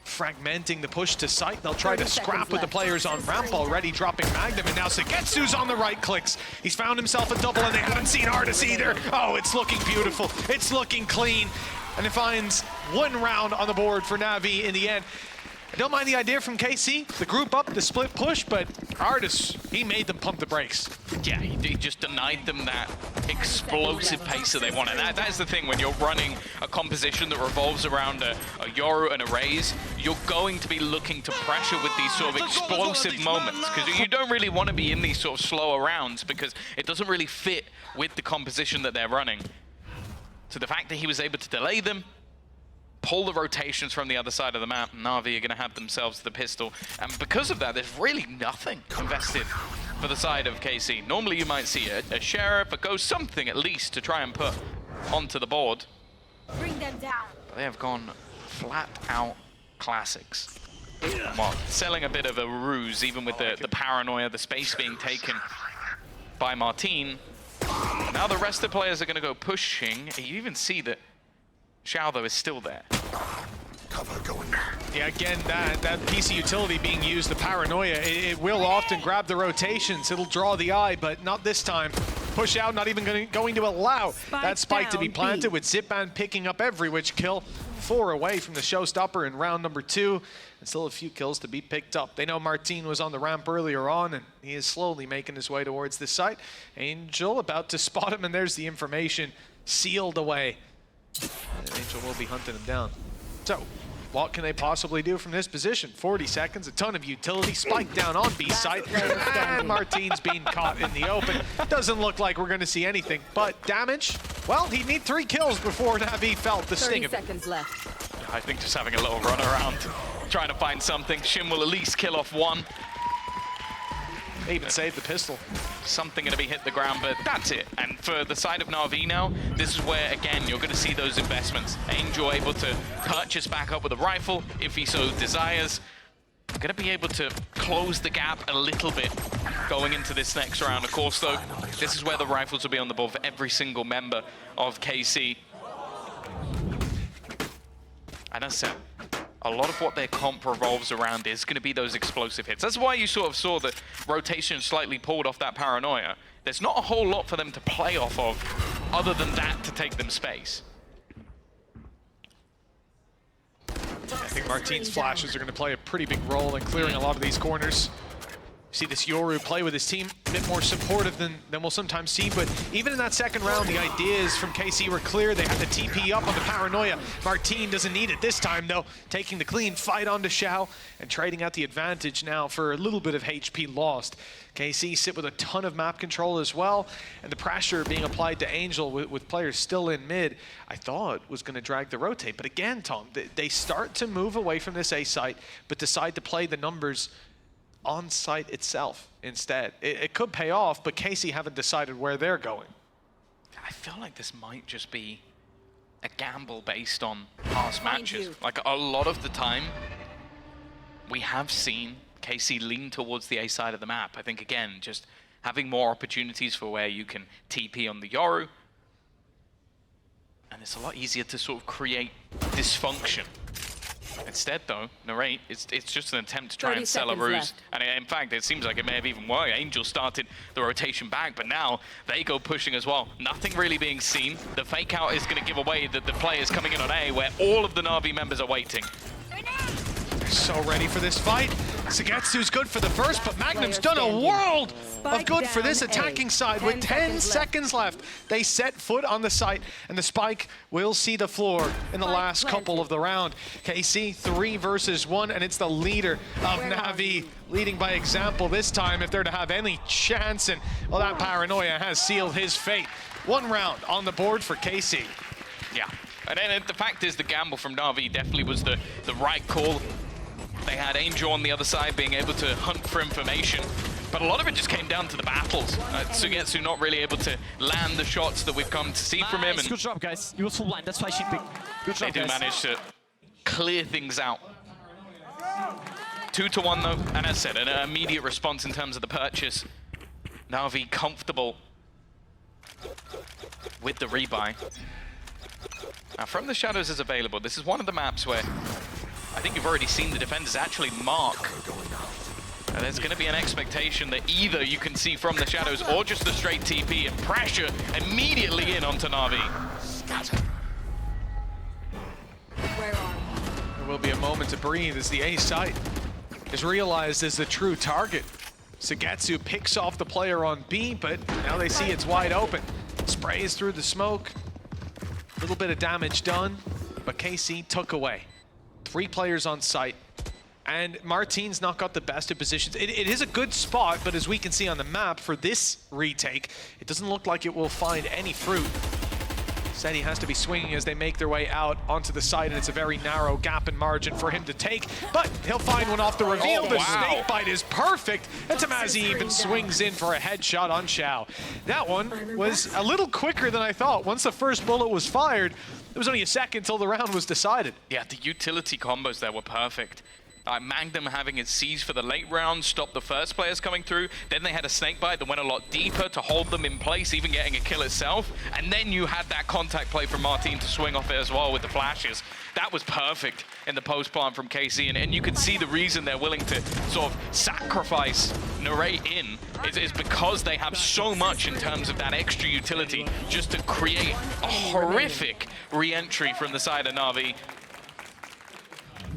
Fragmenting the push to site. They'll try to scrap with the players on ramp, already dropping Magnum, and now Sugetsu's on the right clicks. He's found himself a double, and they haven't seen Artis either. Oh, it's looking beautiful. It's looking clean. And it finds 1 round on the board for Navi in the end. I don't mind the idea from KC, the group up, the split push, but Artis, he made them pump the brakes. Yeah, he just denied them that explosive pace that they want. And that is the thing, when you're running a composition that revolves around a Yoru and a Raze, you're going to be looking to pressure with these sort of explosive moments, because you don't really want to be in these sort of slower rounds, because it doesn't really fit with the composition that they're running. So the fact that he was able to delay them, pull the rotations from the other side of the map, Na'Vi are going to have themselves the pistol. And because of that, there's really nothing invested for the side of KC. Normally you might see a Sheriff, a Ghost, something at least to try and put onto the board. Bring them down. But they have gone flat out classics. Well, selling a bit of a ruse, even with the paranoia, the space being taken by Martine. Now the rest of the players are going to go pushing. You even see that Xiao, though, is still there. Cover going. Yeah, again, that piece of utility being used, the paranoia, it will often grab the rotations. It'll draw the eye, but not this time. Push out, not even going to allow that spike to be planted, with Zipman picking up every which kill. 4 away from the showstopper in round number 2. And still a few kills to be picked up. They know Martine was on the ramp earlier on, and he is slowly making his way towards this site. Angel about to spot him, and there's the information sealed away. And Angel will be hunting him down. So, what can they possibly do from this position? 40 seconds, a ton of utility, spike down on B site, and Martine's being caught in the open. Doesn't look like we're going to see anything, but damage, well, he'd need 3 kills before Navi felt the sting of it. 30 seconds left. I think just having a little run around, trying to find something. Shin will at least kill off 1. They even saved the pistol. something going to be hit the ground, but that's it. And for the side of NAVI now, this is where, again, you're going to see those investments. Angel able to purchase back up with a rifle, if he so desires. Going to be able to close the gap a little bit going into this next round. Of course, though, this is where the rifles will be on the board for every single member of KC. And as I said, a lot of what their comp revolves around is going to be those explosive hits. That's why you sort of saw the rotation slightly pulled off that paranoia. There's not a whole lot for them to play off of other than that to take them space. I think Martin's flashes are going to play a pretty big role in clearing a lot of these corners. See this Yoru play with his team a bit more supportive than we'll sometimes see, but even in that second round, the ideas from KC were clear. They had the TP up on the paranoia. Martin doesn't need it this time, though, taking the clean fight onto Xiao and trading out the advantage now for a little bit of HP lost. KC sit with a ton of map control as well, and the pressure being applied to Angel with players still in mid, I thought was going to drag the rotate. But again, Tom, they start to move away from this A site, but decide to play the numbers on site itself instead. It could pay off, but KC haven't decided where they're going. I feel like this might just be a gamble based on past matches. Like a lot of the time, we have seen KC lean towards the A side of the map. I think, again, just having more opportunities for where you can TP on the Yoru. And it's a lot easier to sort of create dysfunction. Instead, though, Narrate, it's just an attempt to try and sell a ruse. And in fact, it seems like it may have even worked. Angel started the rotation back, but now they go pushing as well. Nothing really being seen. The fake out is going to give away that the players coming in on A, where all of the NAVI members are waiting. They're so ready for this fight. Sagetsu's good for the first, but Magnum's done a world of good for this attacking side with 10 seconds left. They set foot on the site, and the spike will see the floor in the last couple of the round. KC 3 versus 1, and it's the leader of NAVI leading by example this time if they're to have any chance, and well, that paranoia has sealed his fate. 1 round on the board for KC. Yeah, and then the fact is the gamble from NAVI definitely was the right call. They had Angel on the other side being able to hunt for information, but a lot of it just came down to the battles. Sugetsu not really able to land the shots that we've come to see from him. And good job, guys. You were full blind. That's why she picked. Good job, they do manage to clear things out. 2-1 though, and as I said, an immediate response in terms of the purchase. NAVI comfortable with the rebuy. Now, From the Shadows is available. This is one of the maps where I think you've already seen the defenders actually mark. And there's going to be an expectation that either you can see From the Shadows or just the straight TP and pressure immediately in onto NAVI. There will be a moment to breathe as the A site is realized as the true target. Sagetsu picks off the player on B, but now they see it's wide open. Sprays through the smoke. A little bit of damage done, but KC took away. 3 players on site, and Martin's not got the best of positions. It is a good spot, but as we can see on the map for this retake, it doesn't look like it will find any fruit. Said he has to be swinging as they make their way out onto the site, and it's a very narrow gap in margin for him to take, but he'll find one off the reveal. The snake bite is perfect, and Tamazi even swings in for a headshot on Xiao. That one was a little quicker than I thought. Once the first bullet was fired, it was only a second till the round was decided. Yeah, the utility combos there were perfect. Magnum having it seized for the late round, stopped the first players coming through. Then they had a snakebite that went a lot deeper to hold them in place, even getting a kill itself. And then you had that contact play from Martin to swing off it as well with the flashes. That was perfect in the post plant from KC, and you can see the reason they're willing to sort of sacrifice Narrate in is because they have so much in terms of that extra utility just to create a horrific re-entry from the side of NAVI.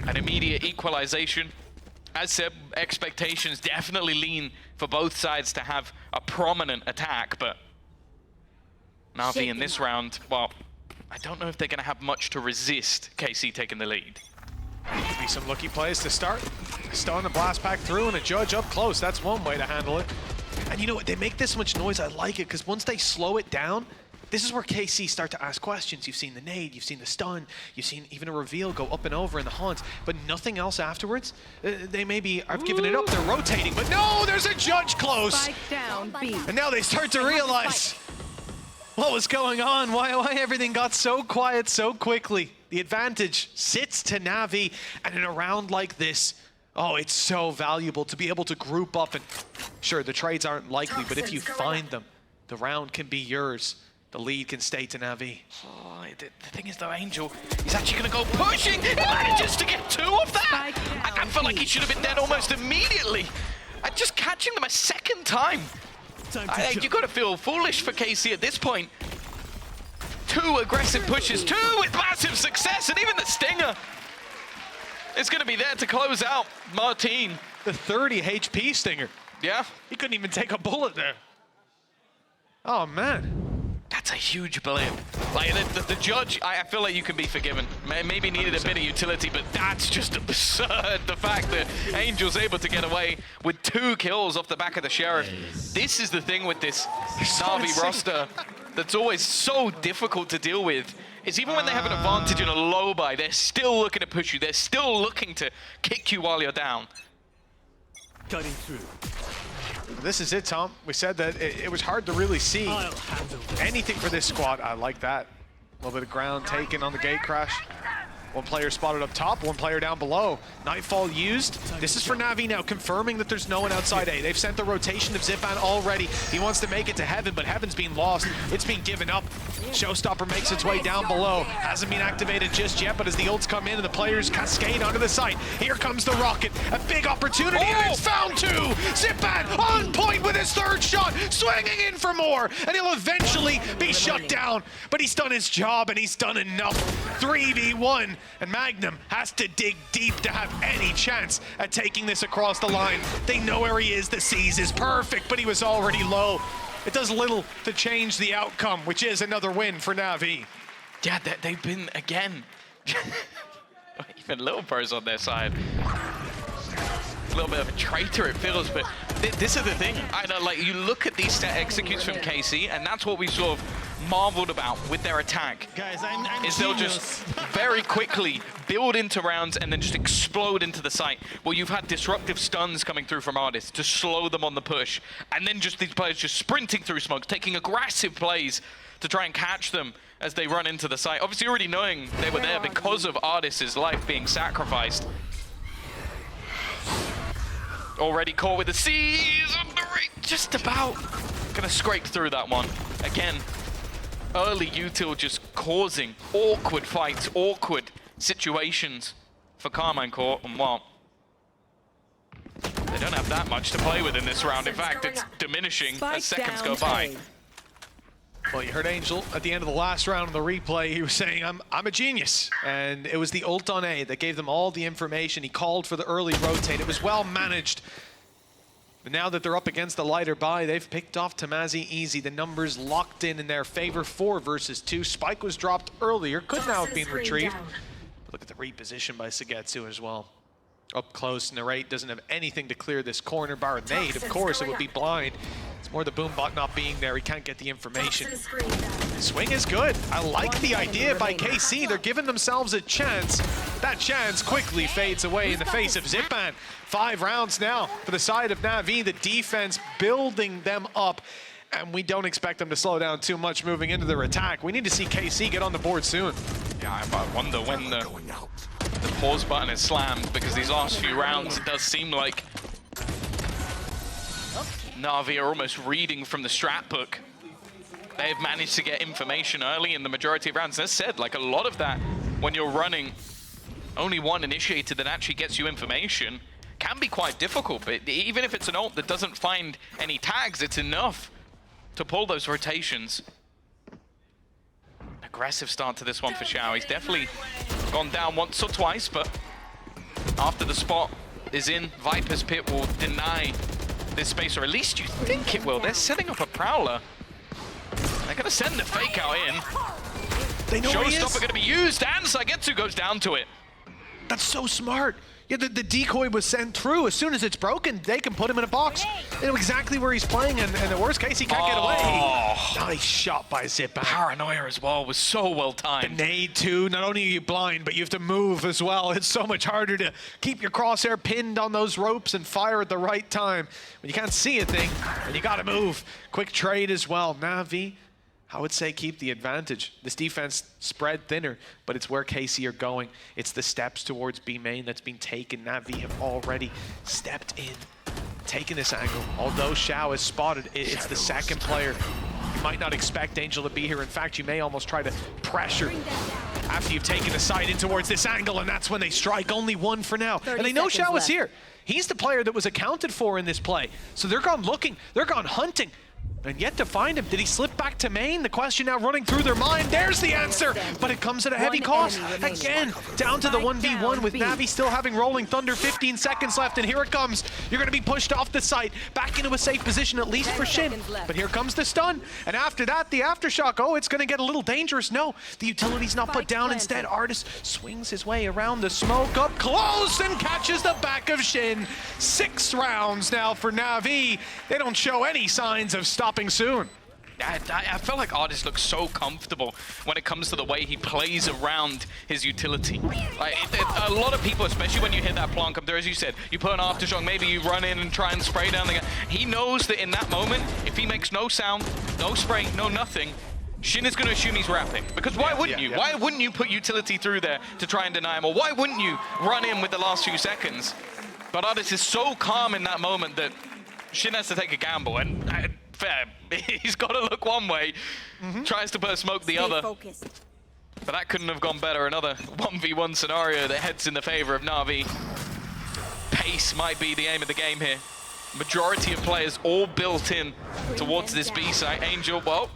An immediate equalization. As said, expectations definitely lean for both sides to have a prominent attack, but NAVI in this round, well, I don't know if they're going to have much to resist KC taking the lead. Could be some lucky plays to start. Stun a blast pack through and a judge up close. That's one way to handle it. And you know what? They make this much noise. I like it because once they slow it down, this is where KC start to ask questions. You've seen the nade, you've seen the stun, you've seen even a reveal go up and over in the haunt, but nothing else afterwards. They maybe have given it up, they're rotating, but no, there's a judge close. Spike down, B. And now they start to realize what was going on, why everything got so quiet so quickly. The advantage sits to NAVI, and in a round like this, oh, it's so valuable to be able to group up, and sure, the trades aren't likely, but if you find them, the round can be yours. The lead can stay to NAVI. Oh, the thing is though, Angel, he's actually going to go pushing. He manages to get 2 of that. I felt like he should have been dead almost immediately. And just catching them a second time. You got to feel foolish for KC at this point. 2 aggressive pushes, 2 with massive success, and even the stinger is going to be there to close out Martin. The 30 HP stinger. Yeah. He couldn't even take a bullet there. Oh, man. That's a huge blip. Like, the judge, I feel like you can be forgiven. Maybe needed a bit of utility, but that's just absurd. The fact that Angel's able to get away with 2 kills off the back of the Sheriff. This is the thing with this NAVI roster that's always so difficult to deal with. Is even when they have an advantage in a low buy, they're still looking to push you. They're still looking to kick you while you're down. Cutting through. This is it, Tom. We said that it was hard to really see anything for this squad. I like that. A little bit of ground taken on the gate crash. 1 player spotted up top, 1 player down below. Nightfall used. This is for NAVI now, confirming that there's no one outside A. They've sent the rotation of Zipan already. He wants to make it to Heaven, but Heaven's being lost. It's being given up. Showstopper makes its way down below. Hasn't been activated just yet, but as the ults come in and the players cascade onto the site, here comes the rocket. A big opportunity, and it's found 2. Zipan on point with his 3rd shot, swinging in for more, and he'll eventually be shut down. But he's done his job, and he's done enough. 3v1. And Magnum has to dig deep to have any chance at taking this across the line. They know where he is. The C's is perfect, but he was already low. It does little to change the outcome, which is another win for NAVI. Yeah, they've been, again, even Little Bro's on their side. A little bit of a traitor, it feels, but this is the thing. I know, like, you look at these set executes from KC, and that's what we sort of marveled about with their attack. Guys, I'm is they'll just very quickly build into rounds and then just explode into the site. Well, you've had disruptive stuns coming through from Artist to slow them on the push, and then just these players just sprinting through smokes, taking aggressive plays to try and catch them as they run into the site. Obviously already knowing they were there because of Artist's life being sacrificed. Already caught with the C's on the right, just about gonna scrape through that one. Again, early util just causing awkward fights, awkward situations for Carmine Court, and well, they don't have that much to play with in this round. In fact, it's diminishing as seconds go by. Well, you heard Angel at the end of the last round of the replay. He was saying, I'm a genius. And it was the ult on A that gave them all the information. He called for the early rotate. It was well managed. But now that they're up against the lighter buy, they've picked off Tamazi easy. The numbers locked in their favor, 4 versus 2. Spike was dropped earlier, could now have been retrieved. But look at the reposition by Sagetsu as well. Up close, Narrate doesn't have anything to clear this corner bar. A nade, of course, it would be blind. It's more the boom bot not being there. He can't get the information. The swing is good. I like the idea by KC. They're giving themselves a chance. That chance quickly fades away in the face of Zipan. 5 rounds now for the side of NAVI. The defense building them up. And we don't expect them to slow down too much moving into their attack. We need to see KC get on the board soon. Yeah, I wonder when the pause button is slammed, because these last few rounds, it does seem like NAVI are almost reading from the strat book. They've managed to get information early in the majority of rounds. As said, like a lot of that, when you're running only one initiator that actually gets you information, can be quite difficult. But even if it's an ult that doesn't find any tags, it's enough to pull those rotations. Aggressive start to this one for Xiao. He's definitely gone down once or twice, but after the spot is in, Viper's Pit will deny this space, or at least you think it will. They're setting up a Prowler. They're gonna send the fake out in. They know he is. Showstopper gonna be used, and Sagetsu goes down to it. That's so smart. Yeah, the decoy was sent through. As soon as it's broken, they can put him in a box. They know exactly where he's playing, and in the worst case, he can't get away. Nice shot by Zipan. Paranoia as well was so well The timed. nade too, not only are you blind, but you have to move as well. It's so much harder to keep your crosshair pinned on those ropes and fire at the right time. When you can't see a thing, and you gotta move. Quick trade as well. Navi, I would say keep the advantage. This defense spread thinner, but it's where KC are going. It's the steps towards B main that's been taken. Navi have already stepped in, taken this angle. Although Xiao is spotted, it's the second player. You might not expect Angel to be here. In fact, you may almost try to pressure after you've taken a side in towards this angle, and that's when they strike. Only one for now. And they know Xiao is here. He's the player that was accounted for in this play. So they're gone looking, they're gone hunting. And yet to find him. Did he slip back to main? The question now running through their mind. There's the answer, but it comes at a heavy cost. Again, down to the 1v1 with Navi still having Rolling Thunder, 15 seconds left, and here it comes. You're going to be pushed off the site, back into a safe position, at least for Shin. But here comes the stun, and after that, the aftershock. Oh, it's going to get a little dangerous. No, the utility's not put down. Instead, Artis swings his way around the smoke, up close, and catches the back of Shin. 6 rounds now for Navi. They don't show any signs of stopping soon. I feel like Artis looks so comfortable when it comes to the way he plays around his utility. Like, a lot of people, especially when you hit that plant come through, as you said, you put an aftershock, maybe you run in and try and spray down the guy. He knows that in that moment, if he makes no sound, no spray, no nothing, Shin is going to assume he's wrapping. Because why wouldn't you? Why wouldn't you put utility through there to try and deny him? Or why wouldn't you run in with the last few seconds? But Artis is so calm in that moment that Shin has to take a gamble, and fair. He's got to look one way, tries to put a smoke the other. Focused. But that couldn't have gone better. Another 1v1 scenario that heads in the favor of Navi. Pace might be the aim of the game here. Majority of players all built in towards this B site. Angel, well,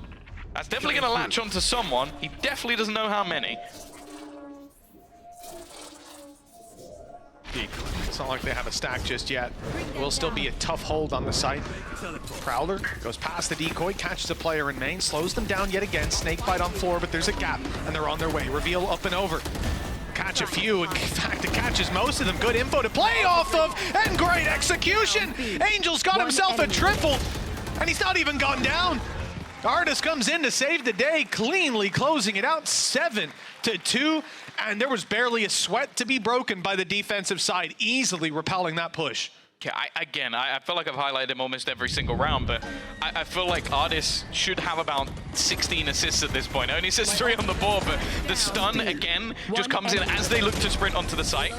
that's definitely going to latch onto someone. He definitely doesn't know how many. It's not like they have a stack just yet. It will still be a tough hold on the site. Prowler goes past the decoy, catches a player in main, slows them down yet again. Snakebite on floor, but there's a gap, and they're on their way. Reveal up and over. Catch a few, in fact, it catches most of them. Good info to play off of, and great execution! Angel's got himself a triple, and he's not even gone down. Artis comes in to save the day, cleanly closing it out 7-2. And there was barely a sweat to be broken by the defensive side, easily repelling that push. Yeah, I feel like I've highlighted him almost every single round, but I feel like Artis should have about 16 assists at this point. Only says 3 on the board, but the stun, again, just comes in as they look to sprint onto the site.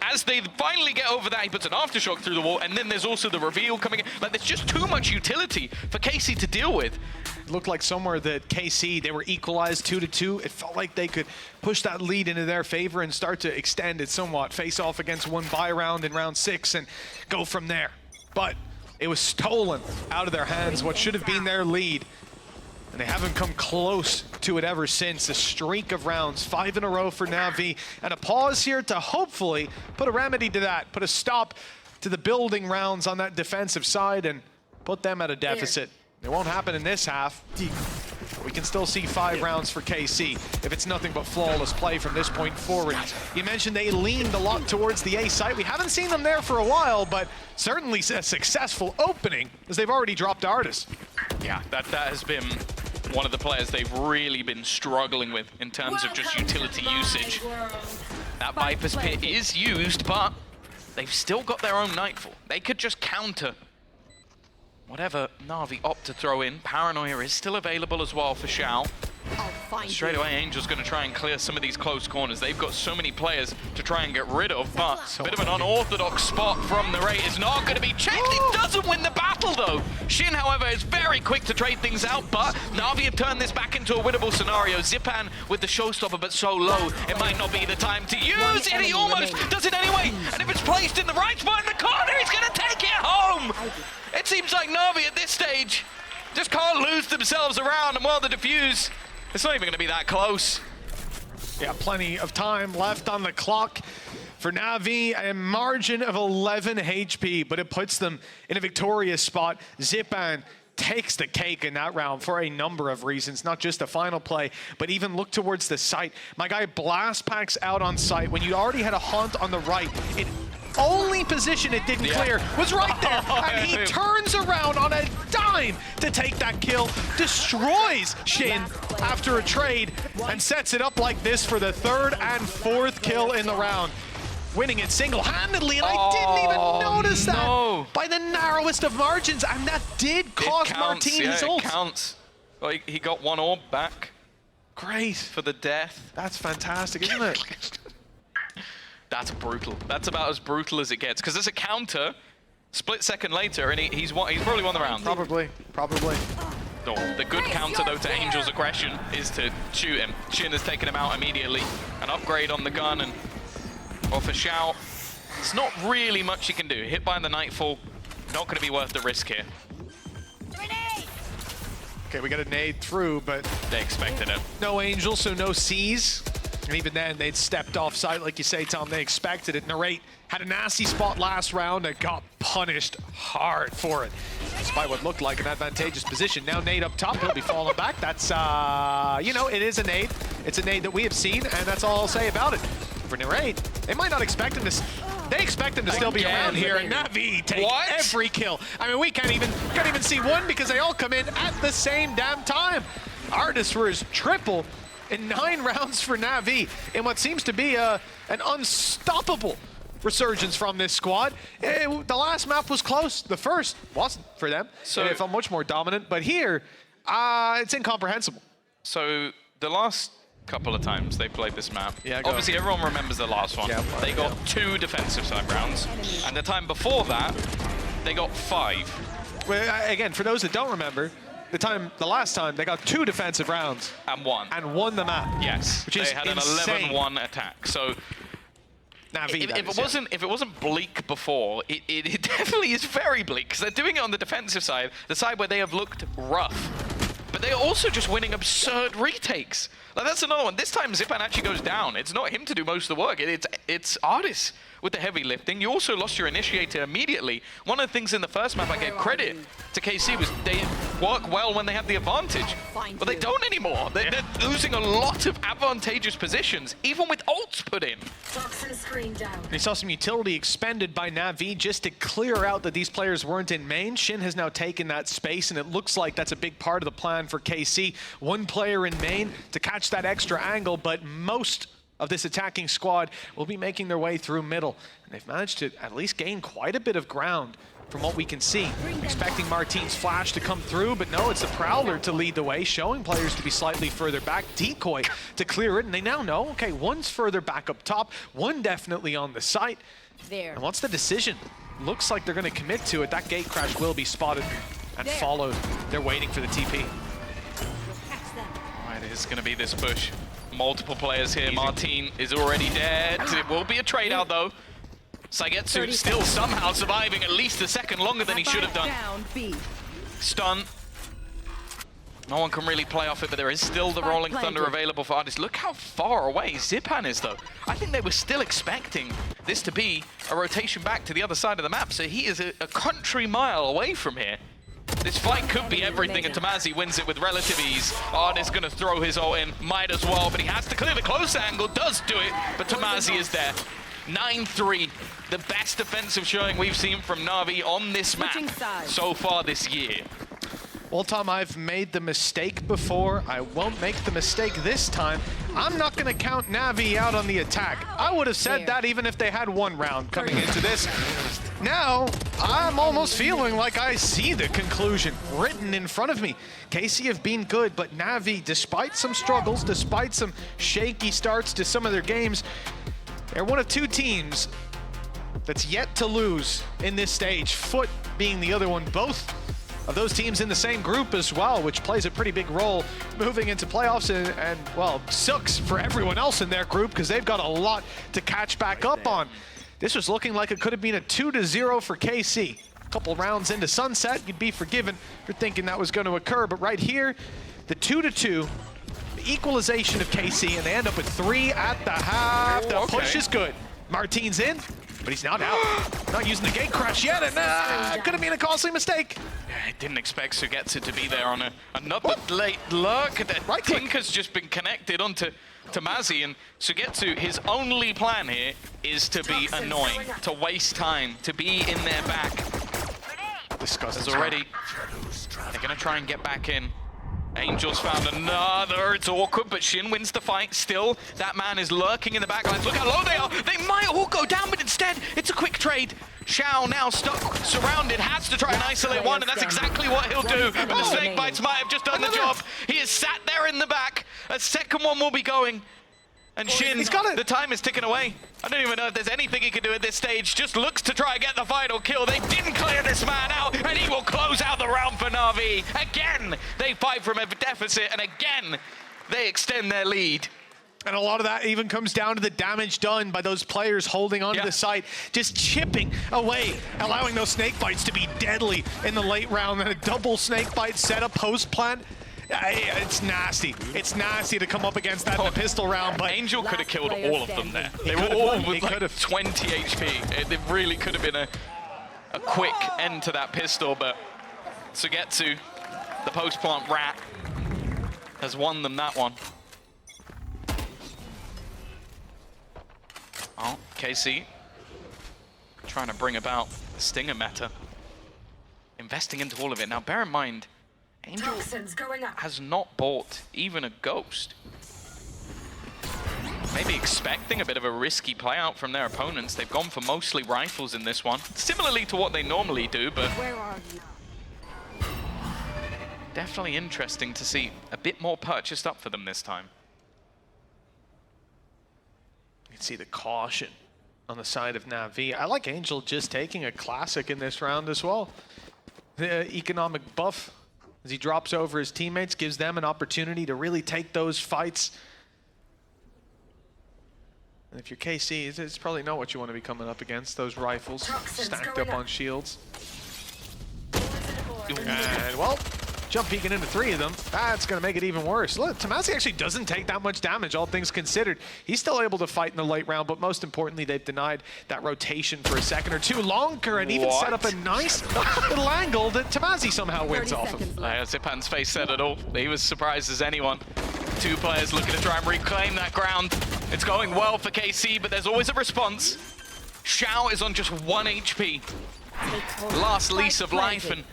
As they finally get over that, he puts an aftershock through the wall, and then there's also the reveal coming in. Like, there's just too much utility for KC to deal with. It looked like somewhere that KC, they were equalized 2-2. It felt like they could push that lead into their favor and start to extend it somewhat. Face off against one buy round in round 6 and go from there. But it was stolen out of their hands, what should have been their lead. And they haven't come close to it ever since. A streak of rounds, 5 in a row for Navi. And a pause here to hopefully put a remedy to that, put a stop to the building rounds on that defensive side and put them at a deficit. It won't happen in this half. We can still see 5 rounds for KC if it's nothing but flawless play from this point forward. You mentioned they leaned a lot towards the A site. We haven't seen them there for a while, but certainly a successful opening as they've already dropped Artis. Yeah, that has been one of the players they've really been struggling with in terms of just utility usage. That Viper's Pit is used, but they've still got their own Nightfall. They could just counter whatever Navi opt to throw in. Paranoia is still available as well for Xiao. Straight away, Angel's going to try and clear some of these close corners. They've got so many players to try and get rid of, but a bit of an unorthodox spot from the Ray is not going to be checked. It doesn't win the battle, though. Shin, however, is very quick to trade things out, but Navi have turned this back into a winnable scenario. Zipan with the showstopper, but so low, it might not be the time to use it. He almost does it anyway, and if it's placed in the right spot in the corner, he's going to take it home. It seems like Navi at this stage just can't lose themselves around, and while the defuse, it's not even going to be that close. Yeah, plenty of time left on the clock for Navi, a margin of 11 HP, but it puts them in a victorious spot. Zipan takes the cake in that round for a number of reasons, not just the final play, but even look towards the site. My guy blast packs out on site when you already had a haunt on the right. It only position it didn't clear was right there, and he turns around on a dime to take that kill, destroys Shin after a trade, and sets it up like this for the third and fourth kill in the round. Winning it single-handedly, and I didn't even notice that by the narrowest of margins, and that did cost Martin his ult. It counts. Well, he got one orb back. Great. For the death. That's fantastic, isn't it? That's brutal. That's about as brutal as it gets. Because there's a counter, split second later, and he's probably won the round. Probably. Oh, the good counter, though, to Angel's aggression is to shoot him. Shin has taken him out immediately. An upgrade on the gun, and off a shout. It's not really much he can do. Hit by the Nightfall, not going to be worth the risk here. Okay, we got a nade through, but they expected it. No Angel, so no C's. And even then, they'd stepped off site, like you say, Tom. They expected it. Narrate had a nasty spot last round and got punished hard for it, despite what looked like an advantageous position. Now nade up top, he'll be falling back. That's, you know, it is a nade. It's a nade that we have seen, and that's all I'll say about it. For Narrate, they might not expect him to... They expect him to still be around here, and NAVI take every kill. I mean, we can't even see one because they all come in at the same damn time. Artis for his triple in 9 rounds for NAVI in what seems to be an unstoppable resurgence from this squad. The last map was close. The first wasn't for them. So they felt much more dominant. But here, it's incomprehensible. So the last couple of times they played this map, obviously everyone remembers the last one. They got 2 defensive side rounds, and the time before that, they got 5. Well, again, for those that don't remember, the last time they got 2 defensive rounds and won the map. Yes, which is they had insane. An 11-1 attack. So NAVI, if it wasn't bleak before, it definitely is very bleak because they're doing it on the defensive side, the side where they have looked rough. But they're also just winning absurd retakes. Like, that's another one. This time Zipan actually goes down. It's not him to do most of the work. It's Artis with the heavy lifting. You also lost your initiator immediately. One of the things in the first map I gave credit to KC was they work well when they have the advantage. But they don't anymore. They're losing a lot of advantageous positions, even with ults put in. We saw some utility expended by NAVI just to clear out that these players weren't in main. Shin has now taken that space, and it looks like that's a big part of the plan for KC. 1 player in main to catch that extra angle, but most of this attacking squad will be making their way through middle. And they've managed to at least gain quite a bit of ground from what we can see. Expecting Martin's flash to come through, but no, it's the Prowler to lead the way, showing players to be slightly further back. Decoy to clear it, and they now know, okay, 1's further back up top, 1 definitely on the site. And what's the decision? Looks like they're going to commit to it. That gate crash will be spotted and followed. They're waiting for the TP. Right, it is going to be this push. Multiple players here. Martin is already dead. It will be a trade out though. Saigetsu still somehow surviving at least a second longer than he should have done. Stun. No one can really play off it, but there is still the Rolling Thunder available for Artis. Look how far away Zipan is though. I think they were still expecting this to be a rotation back to the other side of the map, so he is a country mile away from here. This fight could be everything, and Tamazi wins it with relative ease. Artis gonna throw his ult in, might as well, but he has to clear the close angle, does do it, but Tamazi is there. 9-3, the best defensive showing we've seen from NAVI on this map so far this year. Well, Tom, I've made the mistake before. I won't make the mistake this time. I'm not going to count NAVI out on the attack. I would have said that even if they had 1 round coming into this. Now, I'm almost feeling like I see the conclusion written in front of me. KC have been good, but NAVI, despite some struggles, despite some shaky starts to some of their games, they're one of 2 teams that's yet to lose in this stage. Foot being the other one, both of those teams in the same group as well, which plays a pretty big role moving into playoffs, and well, sucks for everyone else in their group because they've got a lot to catch back up on. This was looking like it could have been a 2-0 for KC. A couple rounds into sunset, you'd be forgiven for thinking that was going to occur, but right here, the 2-2, the equalization of KC, and they end up with 3 at the half. The push is good. Martin's in, but he's not out. Not using the gate crash yet, and could have been a costly mistake. I didn't expect Sugetsu to be there on another late lurk. Tinker's just been connected onto Tamazi and Sugetsu, his only plan here is to be annoying, to waste time, to be in their back. Disgusting. As already, they're gonna try and get back in. Angel's found another, it's awkward, but Shin wins the fight. Still, that man is lurking in the backlines. Look how low they are. They might all go down, but instead, it's a quick trade. Shao now stuck, surrounded, has to try and isolate one, and that's exactly what he'll do. And the snake bites might have just done the job. He is sat there in the back. A second one will be going. And Shin, he's got it. The time is ticking away. I don't even know if there's anything he can do at this stage. Just looks to try and get the final kill. They didn't clear this man out, and he will close out the round for Na'Vi. Again, they fight from a deficit, and again, they extend their lead. And a lot of that even comes down to the damage done by those players holding onto the site, just chipping away, allowing those snake bites to be deadly in the late round. And a double snake bite setup post plant. It's nasty. It's nasty to come up against that in a pistol round, but Angel could have killed all of them there. They were all with like 20 HP. It really could have been a quick end to that pistol, but Sugetsu, the post-plant rat, has won them that one. Oh, KC trying to bring about the Stinger meta. Investing into all of it. Now, bear in mind, Angel has not bought even a Ghost. Maybe expecting a bit of a risky play out from their opponents. They've gone for mostly rifles in this one, similarly to what they normally do, but Where are you? definitely interesting to see a bit more purchased up for them this time. you can see the caution on the side of NAVI. I like Angel just taking a classic in this round as well. The economic buff as he drops over his teammates gives them an opportunity to really take those fights. And if you're KC, it's probably not what you want to be coming up against, those rifles stacked up on shields. And, well, jump peeking into 3 of them. That's going to make it even worse. Look, Tamazi actually doesn't take that much damage, all things considered. He's still able to fight in the late round, but most importantly, they've denied that rotation for a second or two longer and even set up a nice little angle that Tamazi somehow wins off of. Zipan's face said it all. He was surprised as anyone. 2 players looking to try and reclaim that ground. It's going well for KC, but there's always a response. Shao is on just 1 HP. Last lease of life and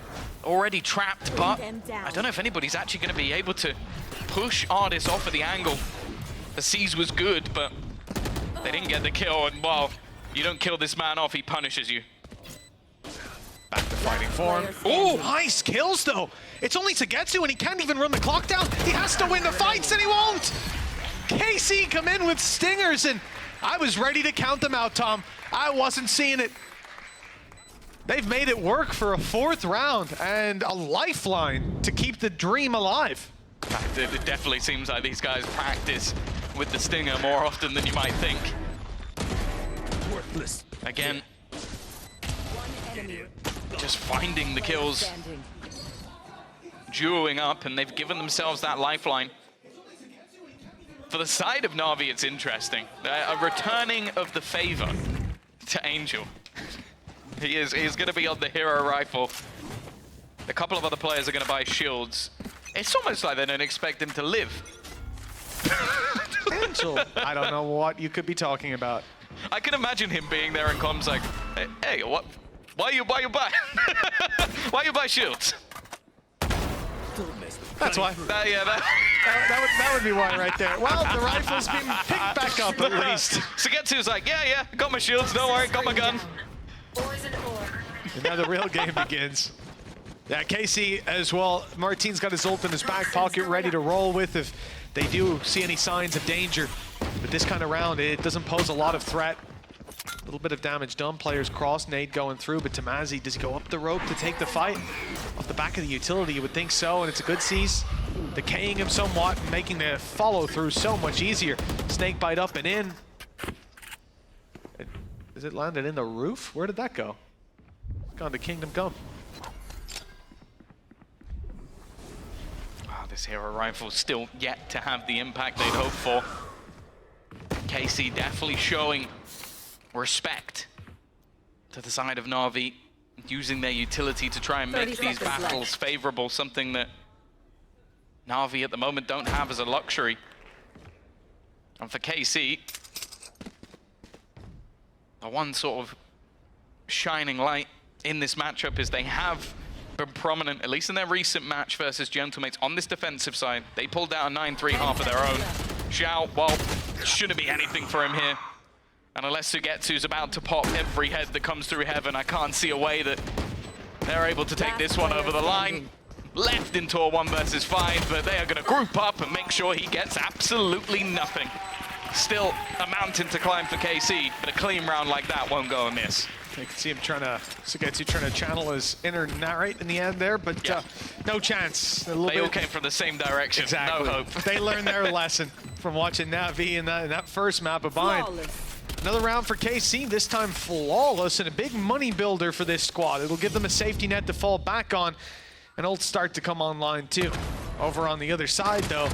already trapped, but I don't know if anybody's actually going to be able to push Ardis off of the angle. The Seize was good, but they didn't get the kill, and well, you don't kill this man off, he punishes you. Back to fighting form. Oh, nice kills though. It's only Sugetsu and he can't even run the clock down. He has to win the fights and he won't. KC come in with stingers and I was ready to count them out, Tom. I wasn't seeing it. They've made it work for a 4th round and a lifeline to keep the dream alive. It definitely seems like these guys practice with the Stinger more often than you might think. Worthless. Again, just finding the kills, duoing up, and they've given themselves that lifeline. For the side of Na'Vi, it's interesting. A returning of the favor to Angel. He is going to be on the hero rifle. A couple of other players are going to buy shields. It's almost like they don't expect him to live. Angel, I don't know what you could be talking about. I can imagine him being there and comms like, hey, what? Why you buy? Why you buy shields? That's why. That would be why right there. Well, the rifle's been picked back up at least. Sugetsu's like, yeah, got my shields, don't worry, got my gun. And now the real game begins. Yeah, KC as well. Martin's got his ult in his back pocket ready to roll with if they do see any signs of danger. But this kind of round, it doesn't pose a lot of threat. A little bit of damage done. Players cross, nade going through, but Tamazi, does he go up the rope to take the fight? Off the back of the utility, you would think so, and it's a good seize. Decaying him somewhat and making the follow through so much easier. Snake bite up and in. Is it landed in the roof? Where did that go? It's gone to Kingdom Come. Oh, this hero rifle still yet to have the impact they'd hoped for. KC definitely showing respect to the side of Na'Vi, using their utility to try and make these battles favorable, something that Na'Vi at the moment don't have as a luxury. And for KC, the one sort of shining light in this matchup is they have been prominent, at least in their recent match versus Gentlemates, on this defensive side. They pulled out a 9-3 half of their own. Xiao, well, shouldn't be anything for him here. And unless Sugetsu's about to pop every head that comes through heaven, I can't see a way that they're able to take this one over the line. Left into a 1 versus 5, but they are going to group up and make sure he gets absolutely nothing. Still a mountain to climb for KC, but a clean round like that won't go amiss. You can see him Sugetsu trying to channel his inner narrate in the end there, but Yeah. No chance. They all came from the same direction. Exactly. No hope. They learned their lesson from watching NAVI in that first map of Bind. Another round for KC, this time flawless, and a big money builder for this squad. It'll give them a safety net to fall back on, and ult start to come online too. Over on the other side though,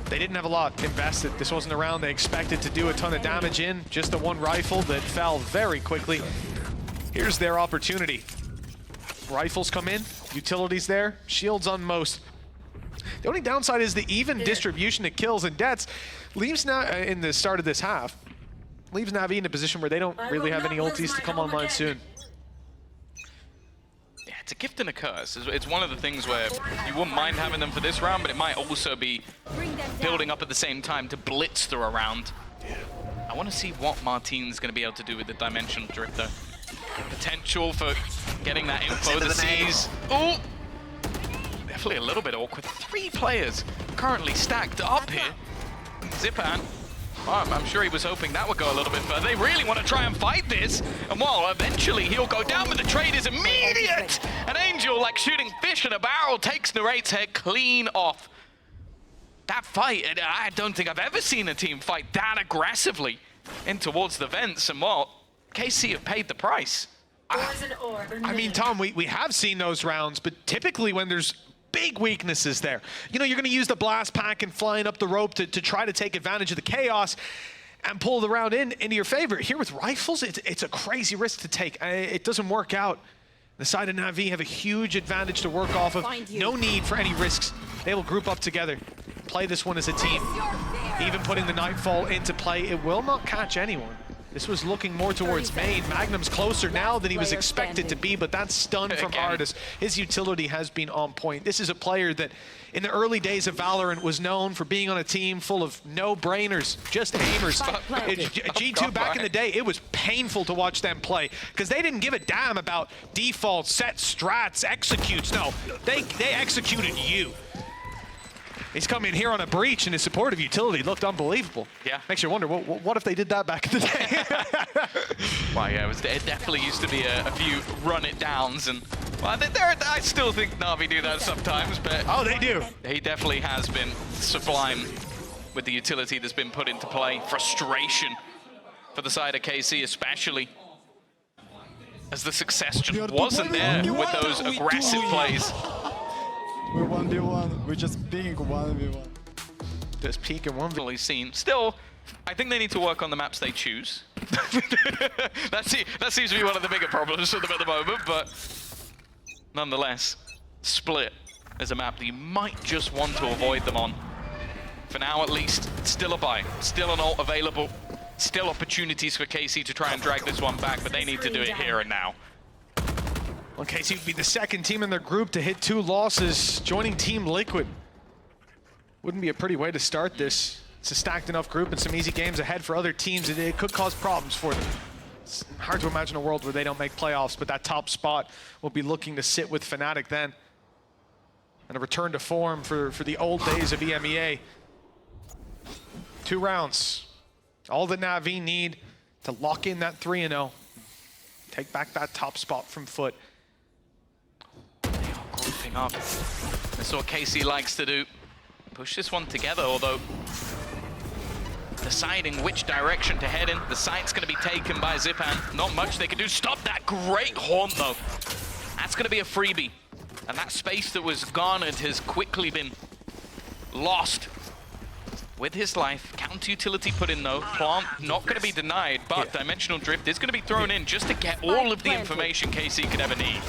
they didn't have a lot invested. This wasn't a round they expected to do a ton of damage in, just the one rifle that fell very quickly. Here's their opportunity. Rifles come in, utilities there, shields on most. The only downside is the even distribution of kills and deaths leaves now in the start of this half, leaves Navi in a position where they don't really have any ultis to come online soon. Yeah, it's a gift and a curse. It's one of the things where you wouldn't mind having them for this round, but it might also be building up at the same time to blitz through a round. I want to see what Martine's going to be able to do with the dimensional drift though. Potential for getting that info, the C's. Oh! Definitely a little bit awkward. 3 players currently stacked up here. Zipan, I'm sure he was hoping that would go a little bit further. They really want to try and fight this. And well, eventually he'll go down, but the trade is immediate! An Angel, like shooting fish in a barrel, takes Narrate's head clean off. That fight, I don't think I've ever seen a team fight that aggressively in towards the vents, and well, KC have paid the price. I mean, Tom, we have seen those rounds, but typically when there's big weaknesses there, you know, you're going to use the blast pack and flying up the rope to try to take advantage of the chaos and pull the round into your favor. Here with rifles, it's a crazy risk to take. It doesn't work out. The side of NAVI have a huge advantage to work off of. No need for any risks. They will group up together, play this one as a team. Even putting the Nightfall into play, it will not catch anyone. This was looking more towards main. Magnum's closer now than he was expected to be, but that's stun from Artis. His utility has been on point. This is a player that in the early days of Valorant was known for being on a team full of no-brainers, just aimers. G2 back in the day, it was painful to watch them play because they didn't give a damn about defaults, set strats, executes. No, they executed you. He's coming here on a breach, and his supportive utility looked unbelievable. Yeah. Makes you wonder, what if they did that back in the day? Well, yeah, it definitely used to be a few run-it-downs, and well, I still think NAVI do that sometimes, but... Oh, they do. He definitely has been sublime with the utility that's been put into play. Frustration for the side of KC especially, as the success just wasn't there with those aggressive plays. We're 1v1, we're just being 1v1. Just peek and one. Seen. Still, I think they need to work on the maps they choose. that seems to be one of the bigger problems for them at the moment, but nonetheless, Split is a map that you might just want to avoid them on. For now, at least, still a buy, still an ult available, still opportunities for KC to try and drag this one back, but they need to do it here and now. Well, KC would be the second team in their group to hit 2 losses, joining Team Liquid. Wouldn't be a pretty way to start this. It's a stacked enough group and some easy games ahead for other teams. It could cause problems for them. It's hard to imagine a world where they don't make playoffs, but that top spot will be looking to sit with Fnatic then. And a return to form for the old days of EMEA. 2 rounds. All that NAVI need to lock in that 3-0. Take back that top spot from Foot. Grouping up. That's what KC likes to do. Push this one together, although deciding which direction to head in. The site's going to be taken by Zipan. Not much they can do. Stop that great haunt, though. That's going to be a freebie. And that space that was garnered has quickly been lost. With his life, counter utility put in though. Plant not going to be denied, but Dimensional Drift is going to be thrown in just to get all of the information KC could ever need.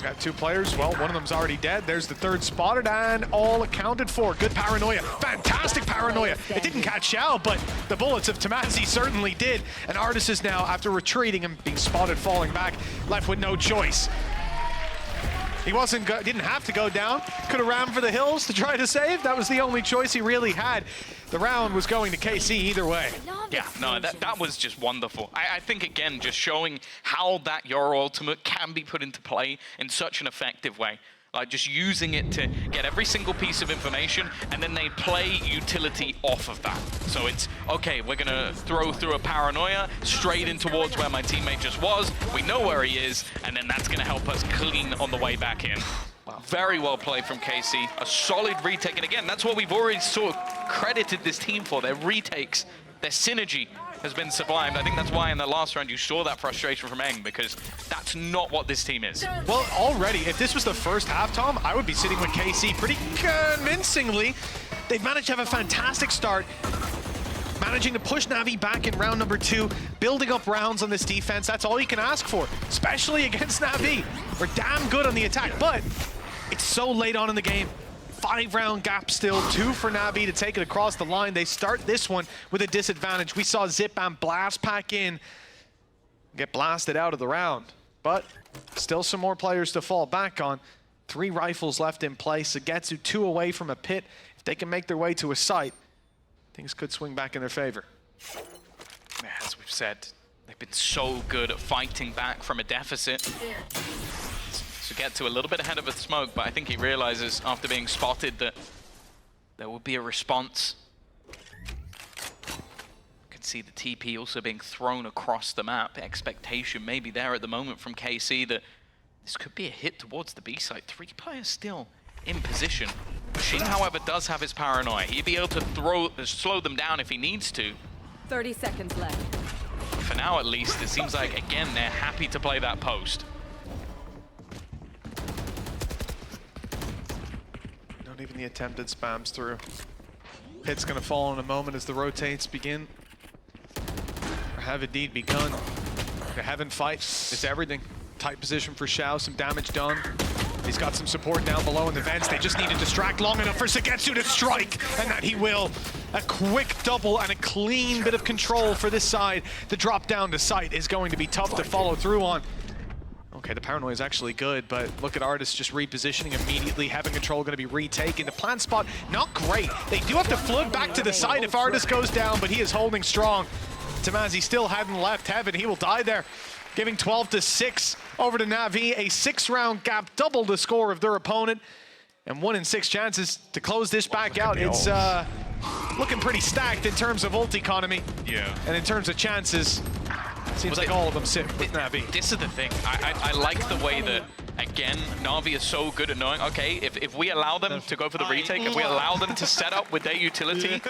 Got 2 players. Well, one of them's already dead. There's the third spotted and all accounted for. Good paranoia. Fantastic paranoia. It didn't catch Xiao, but the bullets of Tamazi certainly did. And Artis is now, after retreating and being spotted falling back, left with no choice. He didn't have to go down. Could have ran for the hills to try to save. That was the only choice he really had. The round was going to KC either way. Yeah, no, that was just wonderful. I think, again, just showing how that Your ultimate can be put into play in such an effective way. Like, just using it to get every single piece of information, and then they play utility off of that. So it's, okay, we're going to throw through a paranoia straight in towards where my teammate just was. We know where he is, and then that's going to help us clean on the way back in. Wow. Very well played from KC. A solid retake. And again, that's what we've already sort of credited this team for. Their retakes, their synergy has been sublimed. I think that's why in the last round you saw that frustration from Eng, because that's not what this team is. Well, already, if this was the first half, Tom, I would be sitting with KC pretty convincingly. They've managed to have a fantastic start, managing to push Navi back in round number 2, building up rounds on this defense. That's all you can ask for, especially against Navi. We're damn good on the attack, but it's so late on in the game. 5-round gap still, 2 for Navi to take it across the line. They start this one with a disadvantage. We saw Zipbam blast pack in, get blasted out of the round, but still some more players to fall back on. 3 rifles left in play. Sugetsu 2 away from a pit. If they can make their way to a site, things could swing back in their favor. As we've said, they've been so good at fighting back from a deficit. To get to a little bit ahead of the smoke, but I think he realizes after being spotted that there will be a response. You can see the TP also being thrown across the map. Expectation maybe there at the moment from KC that this could be a hit towards the B site. 3 players still in position. Machine, however, does have his paranoia. He'd be able to slow them down if he needs to. 30 seconds left. For now, at least, it seems like, again, they're happy to play that post. Not even the attempted spams through. Pit's gonna fall in a moment as the rotates begin. Or have indeed begun. The Heaven fight is everything. Tight position for Xiao, some damage done. He's got some support down below in the vents. They just need to distract long enough for Sugetsu to strike, and that he will. A quick double and a clean bit of control for this side. The drop down to sight is going to be tough to follow through on. Okay, the paranoia is actually good, but look at Artis just repositioning immediately. Heaven control going to be retaken. The plant spot, not great. They do have to flood back to the side if Artis goes down, but he is holding strong. Tamazi still hadn't left Heaven. He will die there, giving 12-6 over to Navi. A 6-round gap, double the score of their opponent, and 1 in 6 chances to close this back out. It's looking pretty stacked in terms of ult economy. Yeah. And in terms of chances, seems like all of them sit with Navi. This is the thing. I like the way that, again, Navi is so good at knowing, okay, if we allow them to go for the retake, if we allow them to set up with their utility,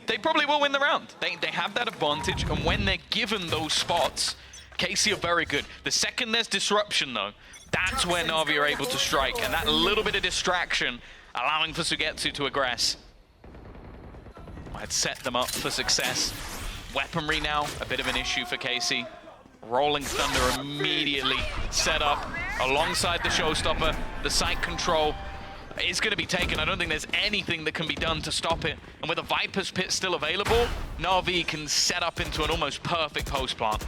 they probably will win the round. They have that advantage, and when they're given those spots, KC are very good. The second there's disruption, though, that's where Navi are able to strike, and that little bit of distraction, allowing for Sugetsu to aggress, might set them up for success. Weaponry now, a bit of an issue for KC. Rolling Thunder immediately set up alongside the showstopper. The site control is going to be taken. I don't think there's anything that can be done to stop it. And with a Viper's Pit still available, Navi can set up into an almost perfect post plant.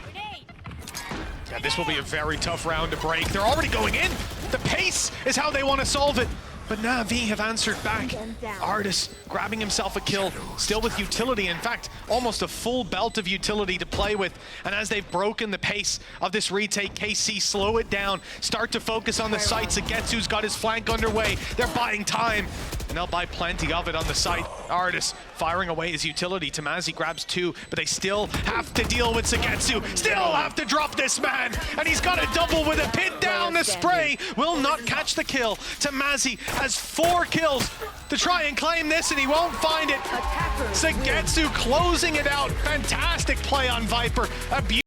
Yeah, this will be a very tough round to break. They're already going in. The pace is how they want to solve it. But Navi have answered back. Artis grabbing himself a kill, still with utility. In fact, almost a full belt of utility to play with. And as they've broken the pace of this retake, KC slow it down, start to focus on the site. Sugetsu's got his flank underway. They're buying time, and they'll buy plenty of it on the site. Artis firing away his utility. Tamazi grabs 2, but they still have to deal with Sugetsu. Still have to drop this man, and he's got a double with a pit down. The spray will not catch the kill. Tamazi has 4 kills to try and claim this, and he won't find it. Sugetsu closing it out. Fantastic play on Viper.